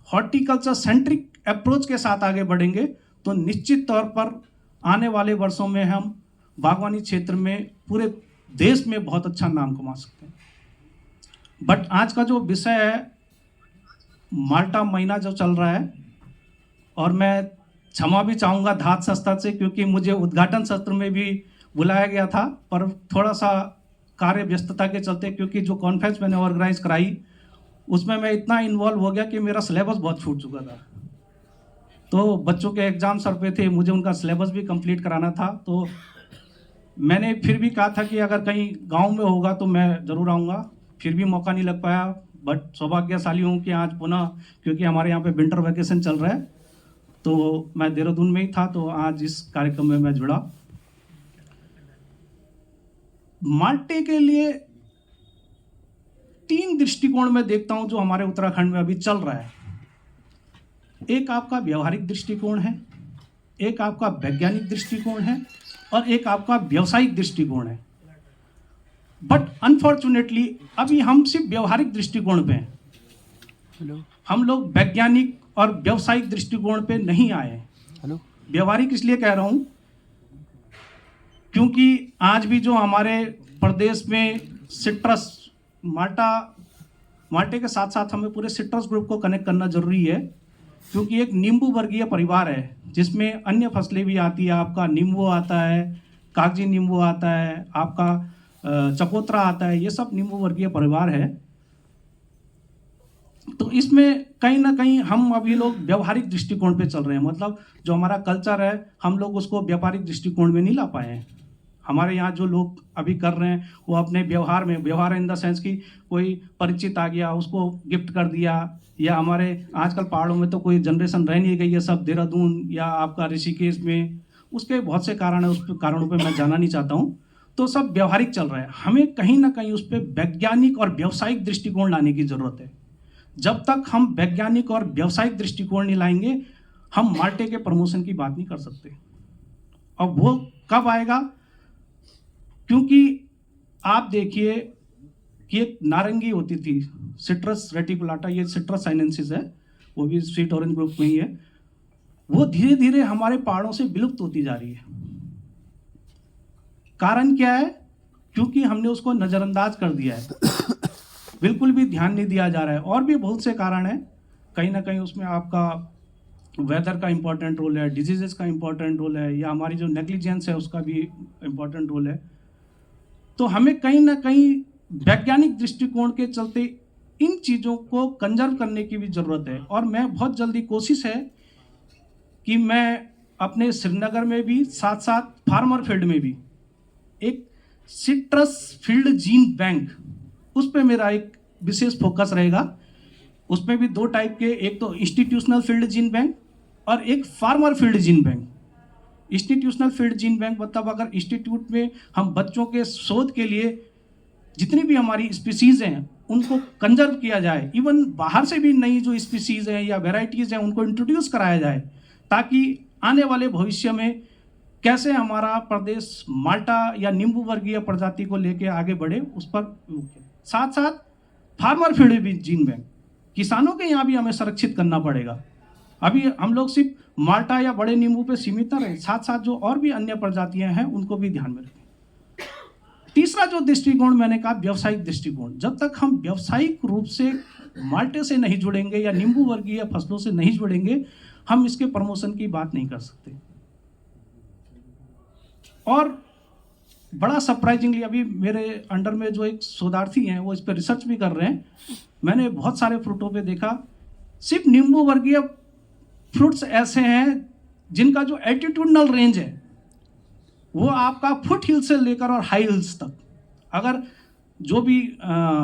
हॉर्टिकल्चर सेंट्रिक अप्रोच के साथ आगे बढ़ेंगे तो निश्चित तौर पर आने वाले वर्षों में हम बागवानी क्षेत्र में पूरे देश में बहुत अच्छा नाम कमा सकते हैं। बट आज का जो विषय है, माल्टा महीना जो चल रहा है, और मैं क्षमा भी चाहूँगा धात संस्था से, क्योंकि मुझे उद्घाटन सत्र में भी बुलाया गया था पर थोड़ा सा कार्य व्यस्तता के चलते, क्योंकि जो कॉन्फ्रेंस मैंने ऑर्गेनाइज कराई उसमें मैं इतना इन्वॉल्व हो गया कि मेरा सिलेबस बहुत छूट चुका था। तो बच्चों के एग्ज़ाम सर पे थे, मुझे उनका सिलेबस भी कंप्लीट कराना था। तो मैंने फिर भी कहा था कि अगर कहीं गांव में होगा तो मैं ज़रूर आऊँगा, फिर भी मौका नहीं लग पाया। बट सौभाग्यशाली हूँ कि आज पुनः, क्योंकि हमारे यहाँ पे विंटर वैकेशन चल रहा है, तो मैं देहरादून में ही था, तो आज इस कार्यक्रम में मैं जुड़ा। माल्टे के लिए 3 दृष्टिकोण में देखता हूँ जो हमारे उत्तराखंड में अभी चल रहा है। एक आपका व्यवहारिक दृष्टिकोण है, एक आपका वैज्ञानिक दृष्टिकोण है और एक आपका व्यवसायिक दृष्टिकोण है। बट अनफॉर्चुनेटली अभी हम सिर्फ व्यवहारिक दृष्टिकोण पे हैं, हम लोग वैज्ञानिक और व्यवसायिक दृष्टिकोण पे नहीं आए हैं। व्यवहारिक इसलिए कह रहा हूँ क्योंकि आज भी जो हमारे प्रदेश में सिट्रस, माल्टे के साथ साथ हमें पूरे सिट्रस ग्रुप को कनेक्ट करना जरूरी है, क्योंकि एक नींबू वर्गीय परिवार है जिसमें अन्य फसलें भी आती है। आपका नींबू आता है, कागजी नींबू आता है, आपका चकोतरा आता है, ये सब नींबू वर्गीय परिवार है। तो इसमें कहीं ना कहीं हम अभी लोग व्यवहारिक दृष्टिकोण पे चल रहे हैं, मतलब जो हमारा कल्चर है हम लोग उसको व्यापारिक दृष्टिकोण में नहीं ला पाए हैं। हमारे यहाँ जो लोग अभी कर रहे हैं वो अपने व्यवहार में, व्यवहार इन द सेंस कि कोई परिचित आ गया उसको गिफ्ट कर दिया, या हमारे आजकल पहाड़ों में तो कोई जनरेशन रह नहीं गई है, सब देहरादून या आपका ऋषिकेश में, उसके बहुत से कारण है, उस कारणों पे मैं जाना नहीं चाहता हूँ। तो सब व्यवहारिक चल रहा है, हमें कहीं ना कहीं उस पर वैज्ञानिक और व्यावसायिक दृष्टिकोण लाने की ज़रूरत है। जब तक हम वैज्ञानिक और व्यावसायिक दृष्टिकोण नहीं लाएंगे हम माल्टे के प्रमोशन की बात नहीं कर सकते। और वो कब आएगा, क्योंकि आप देखिए कि एक नारंगी होती थी, सिट्रस रेटिकुलाटा, ये सिट्रस साइनेंसिस है, वो भी स्वीट ऑरेंज ग्रुप में ही है, वो धीरे धीरे हमारे पहाड़ों से विलुप्त होती जा रही है। कारण क्या है? क्योंकि हमने उसको नज़रअंदाज कर दिया है, बिल्कुल भी ध्यान नहीं दिया जा रहा है। और भी बहुत से कारण हैं, कहीं ना कहीं उसमें आपका वेदर का इम्पोर्टेंट रोल है, डिजीजेस का इम्पोर्टेंट रोल है, या हमारी जो नेग्लिजेंस है उसका भी इम्पोर्टेंट रोल है। तो हमें कहीं ना कहीं वैज्ञानिक दृष्टिकोण के चलते इन चीज़ों को कंजर्व करने की भी ज़रूरत है। और मैं बहुत जल्दी कोशिश है कि मैं अपने श्रीनगर में भी, साथ साथ फार्मर फील्ड में भी एक सिट्रस फील्ड जीन बैंक, उस पे मेरा एक विशेष फोकस रहेगा। उसमें भी दो टाइप के, एक तो इंस्टीट्यूशनल फील्ड जीन बैंक और एक farmer field gene bank. Institutional field gene bank मतलब अगर इंस्टीट्यूट में हम बच्चों के शोध के लिए जितनी भी हमारी स्पीसीज़ हैं उनको कंजर्व किया जाए, इवन बाहर से भी नई जो स्पीसीज़ हैं या वेराइटीज़ हैं उनको इंट्रोड्यूस कराया जाए, ताकि आने वाले भविष्य में कैसे हमारा प्रदेश माल्टा या नींबू वर्गीय प्रजाति को लेके आगे बढ़े, उस पर। साथ साथ फार्मर फील्ड भी जीन बैंक, किसानों के यहाँ भी हमें संरक्षित करना पड़ेगा। अभी हम लोग सिर्फ माल्टा या बड़े नींबू पे सीमित न रहे, साथ साथ जो और भी अन्य प्रजातियां हैं उनको भी ध्यान में रखें। तीसरा जो दृष्टिकोण मैंने कहा, व्यावसायिक दृष्टिकोण। जब तक हम व्यावसायिक रूप से माल्टे से नहीं जुड़ेंगे या नींबू वर्गीय फसलों से नहीं जुड़ेंगे, हम इसके प्रमोशन की बात नहीं कर सकते। और बड़ा सरप्राइजिंगली अभी मेरे अंडर में जो एक शोधार्थी हैं वो इस पर रिसर्च भी कर रहे हैं, मैंने बहुत सारे फ्रूटों पे देखा, सिर्फ नींबू वर्गीय फ्रूट्स ऐसे हैं जिनका जो एल्टीट्यूडनल रेंज है वो आपका फुट हिल से लेकर और हाई हिल्स तक। अगर जो भी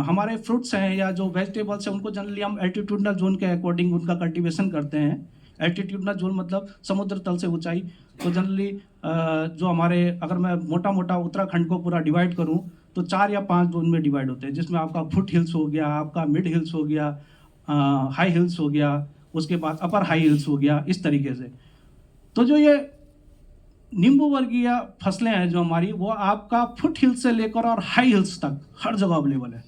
हमारे फ्रूट्स हैं या जो वेजिटेबल्स हैं उनको जनरली हम एल्टीट्यूडनल जोन के अकॉर्डिंग उनका कल्टीवेशन करते हैं। एल्टीट्यूडनल जोन मतलब समुद्र तल से ऊंचाई। तो जनरली जो हमारे, अगर मैं मोटा मोटा उत्तराखंड को पूरा डिवाइड करूं तो 4 या 5 जोन में डिवाइड होते हैं, जिसमें आपका फुट हिल्स हो गया, आपका मिड हिल्स हो गया, हाई हिल्स हो गया, उसके बाद अपर हाई हिल्स हो गया, इस तरीके से। तो जो ये नींबू वर्गीय फसलें हैं जो हमारी, वो आपका फुट हिल्स से लेकर और हाई हिल्स तक हर जगह अवेलेबल है।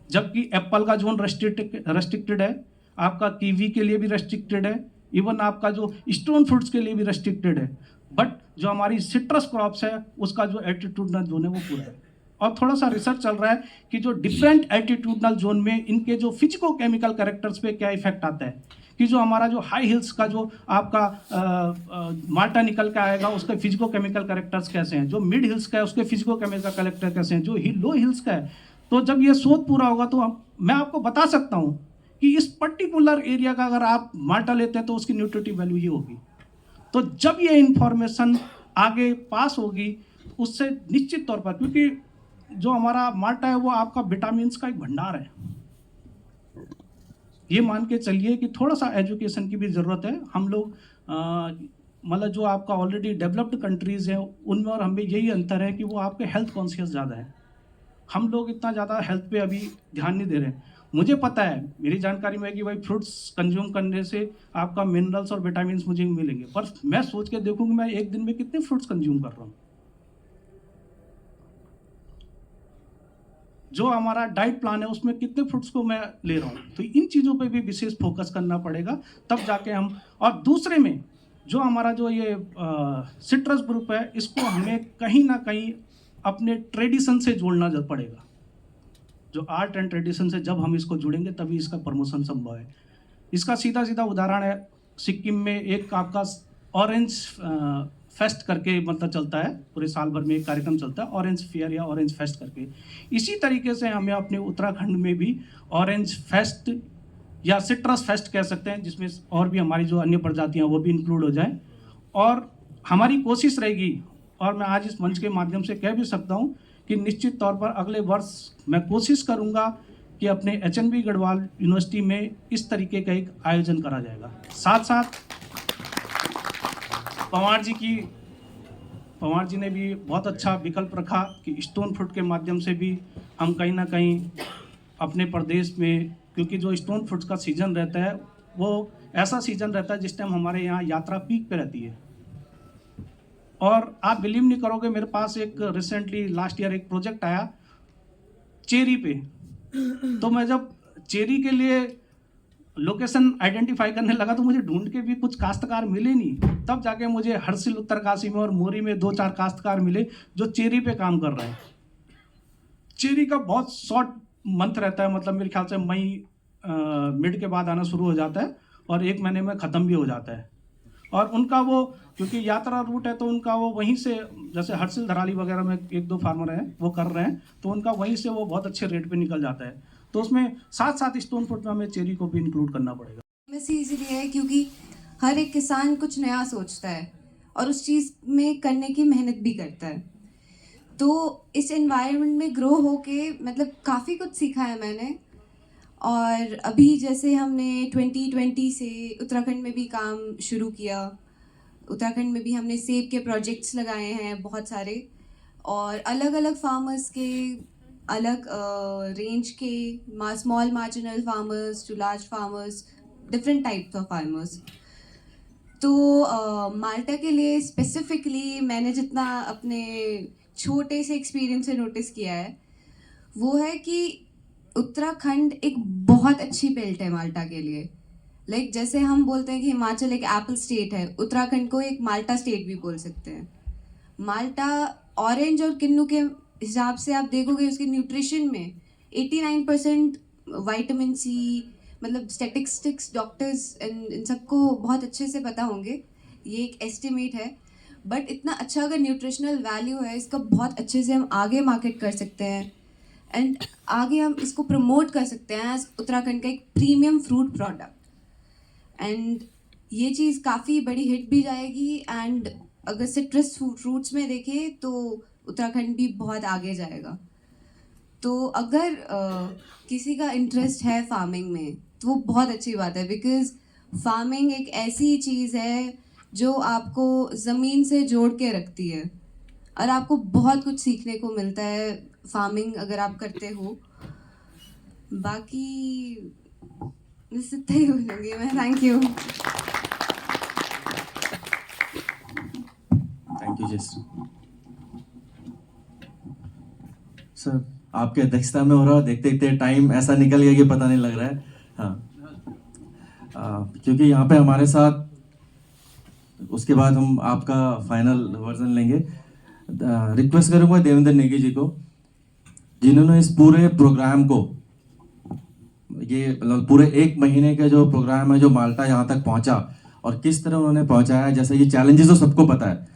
जबकि एप्पल का जोन रेस्ट्रिक्टेड है, आपका कीवी के लिए भी रेस्ट्रिक्टेड है, इवन आपका जो स्टोन फ्रूट्स के लिए भी रेस्ट्रिक्टेड है। बट जो हमारी सिट्रस क्रॉप्स है उसका जो एल्टीट्यूडनल जोन है वो पूरा है। और थोड़ा सा रिसर्च चल रहा है कि जो डिफरेंट एल्टीट्यूडनल जोन में इनके जो फिजिको केमिकल कैरेक्टर्स पे क्या इफेक्ट आता है, कि जो हमारा जो हाई हिल्स का जो आपका माल्टा निकल के आएगा उसके फिजिको केमिकल कैरेक्टर्स कैसे हैं, जो मिड हिल्स का है उसके फिजिको केमिकल कैरेक्टर कैसे हैं, जो लो हिल्स का है। तो जब ये शोध पूरा होगा तो मैं आपको बता सकता हूँ कि इस पर्टिकुलर एरिया का अगर आप माल्टा लेते हैं तो उसकी न्यूट्रिटिव वैल्यू ये होगी। तो जब ये इंफॉर्मेशन आगे पास होगी उससे निश्चित तौर पर, क्योंकि जो हमारा माल्टा है वो आपका विटामिन का एक भंडार है, ये मान के चलिए कि थोड़ा सा एजुकेशन की भी ज़रूरत है। हम लोग मतलब जो आपका ऑलरेडी डेवलप्ड कंट्रीज़ हैं उनमें और हमें यही अंतर है कि वो आपके हेल्थ कॉन्शियस ज़्यादा है, हम लोग इतना ज़्यादा हेल्थ पे अभी ध्यान नहीं दे रहे हैं। मुझे पता है, मेरी जानकारी में है कि भाई फ्रूट्स कंज्यूम करने से आपका मिनरल्स और विटामिन मुझे मिलेंगे, पर मैं सोच के देखूँ कि मैं एक दिन में कितने फ्रूट्स कंज्यूम कर रहा हूँ, जो हमारा डाइट प्लान है उसमें कितने फ्रूट्स को मैं ले रहा हूँ। तो इन चीज़ों पे भी विशेष फोकस करना पड़ेगा, तब जाके हम। और दूसरे में जो हमारा जो ये सिट्रस ग्रुप है, इसको हमें कहीं ना कहीं अपने ट्रेडिशन से जोड़ना पड़ेगा। जो आर्ट एंड ट्रेडिशन से जब हम इसको जुड़ेंगे तभी इसका प्रमोशन संभव है। इसका सीधा सीधा उदाहरण है, सिक्किम में एक आपका ऑरेंज फेस्ट करके मतलब चलता है, पूरे साल भर में एक कार्यक्रम चलता है ऑरेंज फेयर या ऑरेंज फेस्ट करके। इसी तरीके से हमें अपने उत्तराखंड में भी ऑरेंज फेस्ट या सिट्रस फेस्ट कह सकते हैं, जिसमें और भी हमारी जो अन्य प्रजातियां वो भी इंक्लूड हो जाएं। और हमारी कोशिश रहेगी, और मैं आज इस मंच के माध्यम से कह भी सकता हूं कि निश्चित तौर पर अगले वर्ष मैं कोशिश करूंगा कि अपने HNB गढ़वाल यूनिवर्सिटी में इस तरीके का एक आयोजन करा जाएगा। साथ साथ पवार जी ने भी बहुत अच्छा विकल्प रखा कि स्टोन फ्रूट के माध्यम से भी हम कहीं ना कहीं अपने प्रदेश में, क्योंकि जो स्टोन फ्रूट्स का सीजन रहता है वो ऐसा सीजन रहता है जिस टाइम हमारे यहाँ यात्रा पीक पे रहती है। और आप बिलीव नहीं करोगे, मेरे पास एक रिसेंटली लास्ट ईयर एक प्रोजेक्ट आया, चेरी पे। तो मैं जब चेरी के लिए लोकेशन आइडेंटिफाई करने लगा तो मुझे ढूंढ के भी कुछ काश्तकार मिले नहीं। तब जाके मुझे हरसिल उत्तरकाशी में और मोरी में 2-4 काश्तकार मिले जो चेरी पे काम कर रहे हैं। चेरी का बहुत शॉर्ट मंथ रहता है, मतलब मेरे ख्याल से मई मिड के बाद आना शुरू हो जाता है और 1 महीने में ख़त्म भी हो जाता है। और उनका वो क्योंकि यात्रा रूट है तो उनका वो वहीं से, जैसे हरसिल धराली वगैरह में 1-2 फार्मर हैं वो कर रहे हैं, तो उनका वहीं से वो बहुत अच्छे रेट पे निकल जाता है। तो उसमें साथ साथ स्टोन फ्रूट में हमें चेरी को भी इंक्लूड करना पड़ेगा। इसीलिए है क्योंकि हर एक किसान कुछ नया सोचता है और उस चीज़ में करने की मेहनत भी करता है। तो इस एनवायरनमेंट में ग्रो होके मतलब काफ़ी कुछ सीखा है मैंने। और अभी जैसे हमने 2020 से उत्तराखंड में भी काम शुरू किया। उत्तराखंड में भी हमने सेब के प्रोजेक्ट्स लगाए हैं बहुत सारे, और अलग अलग फार्मर्स के अलग रेंज के, small marginal farmers to large farmers, different types of farmers. तो माल्टा के लिए स्पेसिफिकली मैंने जितना अपने छोटे से एक्सपीरियंस से नोटिस किया है वो है कि उत्तराखंड एक बहुत अच्छी बेल्ट है माल्टा के लिए। लाइक जैसे हम बोलते हैं कि हिमाचल एक एप्पल स्टेट है, उत्तराखंड को एक माल्टा स्टेट भी बोल सकते हैं। माल्टा ऑरेंज और किन्नू के हिसाब से आप देखोगे उसके न्यूट्रिशन में 89% विटामिन सी, मतलब स्टैटिस्टिक्स डॉक्टर्स इन सबको बहुत अच्छे से पता होंगे, ये एक एस्टिमेट है। बट इतना अच्छा अगर न्यूट्रिशनल वैल्यू है इसका, बहुत अच्छे से हम आगे मार्केट कर सकते हैं एंड आगे हम इसको प्रमोट कर सकते हैं एज उत्तराखंड का एक प्रीमियम फ्रूट प्रोडक्ट। एंड ये चीज़ काफ़ी बड़ी हिट भी जाएगी। एंड अगर सिट्रस फ्रूट्स में देखें तो उत्तराखंड भी बहुत आगे जाएगा। तो अगर किसी का इंटरेस्ट है फार्मिंग में तो वो बहुत अच्छी बात है, बिकॉज फार्मिंग एक ऐसी चीज़ है जो आपको ज़मीन से जोड़ के रखती है और आपको बहुत कुछ सीखने को मिलता है फार्मिंग अगर आप करते हो। बाकी बस इतना ही बोलूँगी मैं। Thank you. Thank you just sir, आपके अध्यक्षता में हो रहा है, देखते देखते टाइम ऐसा निकल गया कि पता नहीं लग रहा है। हाँ, क्योंकि यहाँ पे हमारे साथ उसके बाद हम आपका फाइनल वर्जन लेंगे। रिक्वेस्ट करूँगा देवेंद्र नेगी जी को, जिन्होंने इस पूरे प्रोग्राम को, ये मतलब पूरे 1 महीने का जो प्रोग्राम है, जो माल्टा यहाँ तक पहुँचा और किस तरह उन्होंने पहुँचाया। जैसे कि चैलेंजेस तो सबको पता है,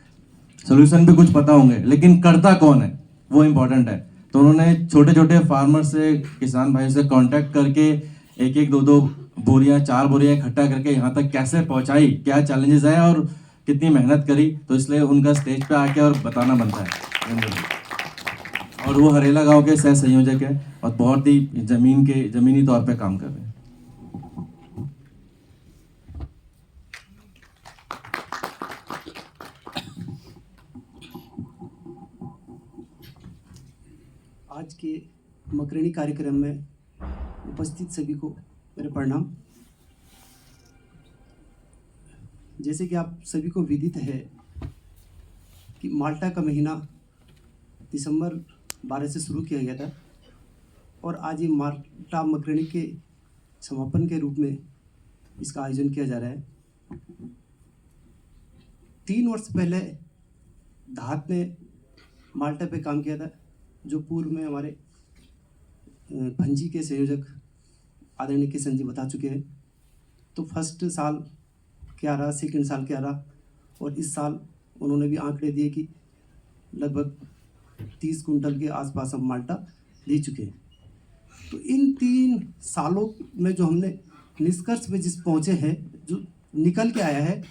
सोल्यूशन भी कुछ पता होंगे, लेकिन करता कौन है वो इम्पोर्टेंट है। तो उन्होंने छोटे छोटे फार्मर से, किसान भाई से कांटेक्ट करके 1-1, 2-2 बोरियां, 4 बोरियां इकट्ठा करके यहाँ तक कैसे पहुँचाई, क्या चैलेंजेस है और कितनी मेहनत करी। तो इसलिए उनका स्टेज पे आके और बताना बनता है। और वो हरेला गांव के सह संयोजक है और बहुत ही जमीनी तौर पे काम कर रहे हैं। आज के मकरणी कार्यक्रम में उपस्थित सभी को मेरे प्रणाम। जैसे कि आप सभी को विदित है कि माल्टा का महीना दिसंबर 12 से शुरू किया गया था और आज ये माल्टा मकरणी के समापन के रूप में इसका आयोजन किया जा रहा है। 3 वर्ष पहले धात ने माल्टा पे काम किया था, जो पूर्व में हमारे भंजी के संयोजक आदरणीय किशन जी बता चुके हैं। तो फर्स्ट साल क्या रहा, सेकेंड साल क्या रहा, और इस साल उन्होंने भी आंकड़े दिए कि लगभग 30 कुंटल के आसपास हम माल्टा दे चुके हैं। तो इन 3 सालों में जो हमने निष्कर्ष पे जिस पहुँचे हैं, जो निकल के आया है,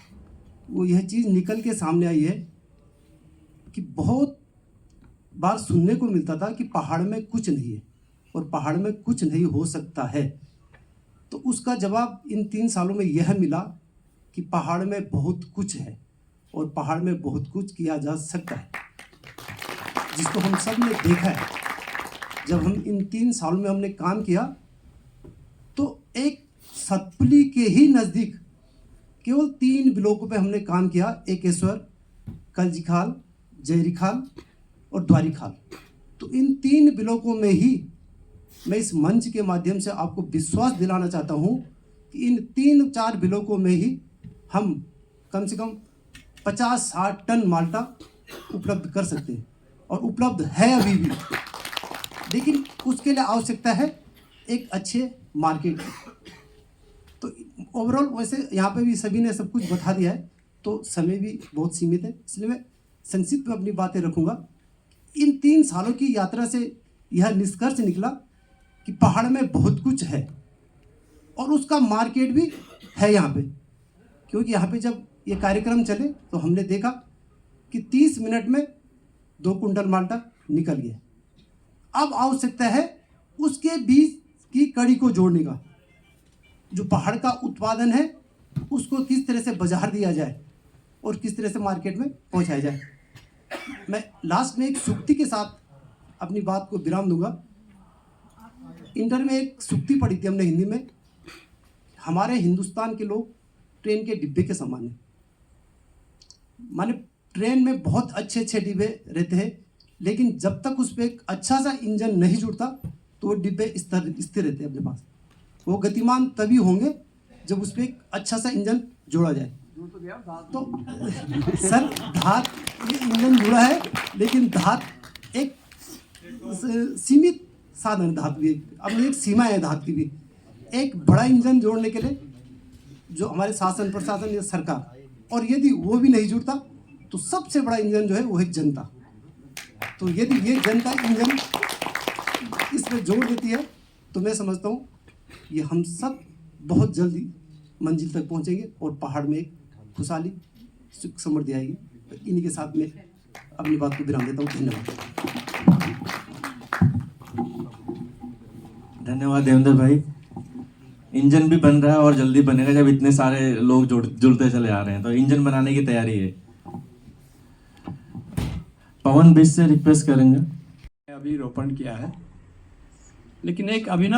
वो यह चीज़ निकल के सामने आई है कि बहुत बार सुनने को मिलता था कि पहाड़ में कुछ नहीं है और पहाड़ में कुछ नहीं हो सकता है। तो उसका जवाब इन 3 सालों में यह मिला कि पहाड़ में बहुत कुछ है और पहाड़ में बहुत कुछ किया जा सकता है, जिसको हम सब ने देखा है। जब हम इन 3 सालों में हमने काम किया तो एक सतपुली के ही नज़दीक केवल 3 ब्लॉकों पे हमने काम किया, एकेश्वर, कलजीखाल, जयरीखाल और द्वारीखाल। तो इन 3 ब्लॉकों में ही मैं इस मंच के माध्यम से आपको विश्वास दिलाना चाहता हूँ कि इन 3-4 ब्लॉकों में ही हम कम से कम 50-60 टन माल्टा उपलब्ध कर सकते हैं, और उपलब्ध है अभी भी। लेकिन उसके लिए आवश्यकता है एक अच्छे मार्केट। तो ओवरऑल वैसे यहाँ पे भी सभी ने सब कुछ बता दिया है, तो समय भी बहुत सीमित है, इसलिए मैं संक्षिप्त में अपनी बातें रखूँगा। इन 3 सालों की यात्रा से यह निष्कर्ष निकला कि पहाड़ में बहुत कुछ है और उसका मार्केट भी है यहाँ पे। क्योंकि यहाँ पे जब ये कार्यक्रम चले तो हमने देखा कि 30 मिनट में 2 कुंटल माल्टा निकल गया। अब आवश्यकता है उसके बीच की कड़ी को जोड़ने का। जो पहाड़ का उत्पादन है उसको किस तरह से बाजार दिया जाए और किस तरह से मार्केट में पहुंचाया जाए। मैं लास्ट में एक सूक्ति के साथ अपनी बात को विराम दूंगा। इंटर में एक सूक्ति पढ़ी थी हमने हिंदी में, हमारे हिंदुस्तान के लोग ट्रेन के डिब्बे के समान हैं। माने ट्रेन में बहुत अच्छे अच्छे डिब्बे रहते हैं, लेकिन जब तक उस पर एक अच्छा सा इंजन नहीं जुड़ता तो वो डिब्बे स्थिर रहते हैं अपने पास। वो गतिमान तभी होंगे जब उस पर एक अच्छा सा इंजन जोड़ा जाए। तो सर धात ये इंजन जुड़ा है, लेकिन धात एक सीमित साधन, धात भी अपनी एक सीमा है धात की भी। एक बड़ा इंजन जोड़ने के लिए जो हमारे शासन प्रशासन या सरकार, और यदि वो भी नहीं जुड़ता तो सबसे बड़ा इंजन जो है वो है जनता। तो यदि ये जनता इंजन इसमें जोड़ देती है तो मैं समझता हूँ ये हम सब बहुत जल्दी मंजिल तक पहुँचेंगे और पहाड़ में एक खुशहाली सुख समृद्धि आएगी। तो इन्हीं के साथ मैं अपनी बात को विराम देता हूँ। धन्यवाद। धन्यवाद देवेंद्र भाई। इंजन भी बन रहा है और जल्दी बनेगा जब इतने सारे लोग जुड़ते चले आ रहे हैं, तो इंजन बनाने की तैयारी है। पवन बीच से रिक्वेस्ट करेंगे। अभी रोपण किया है, लेकिन एक अभिनव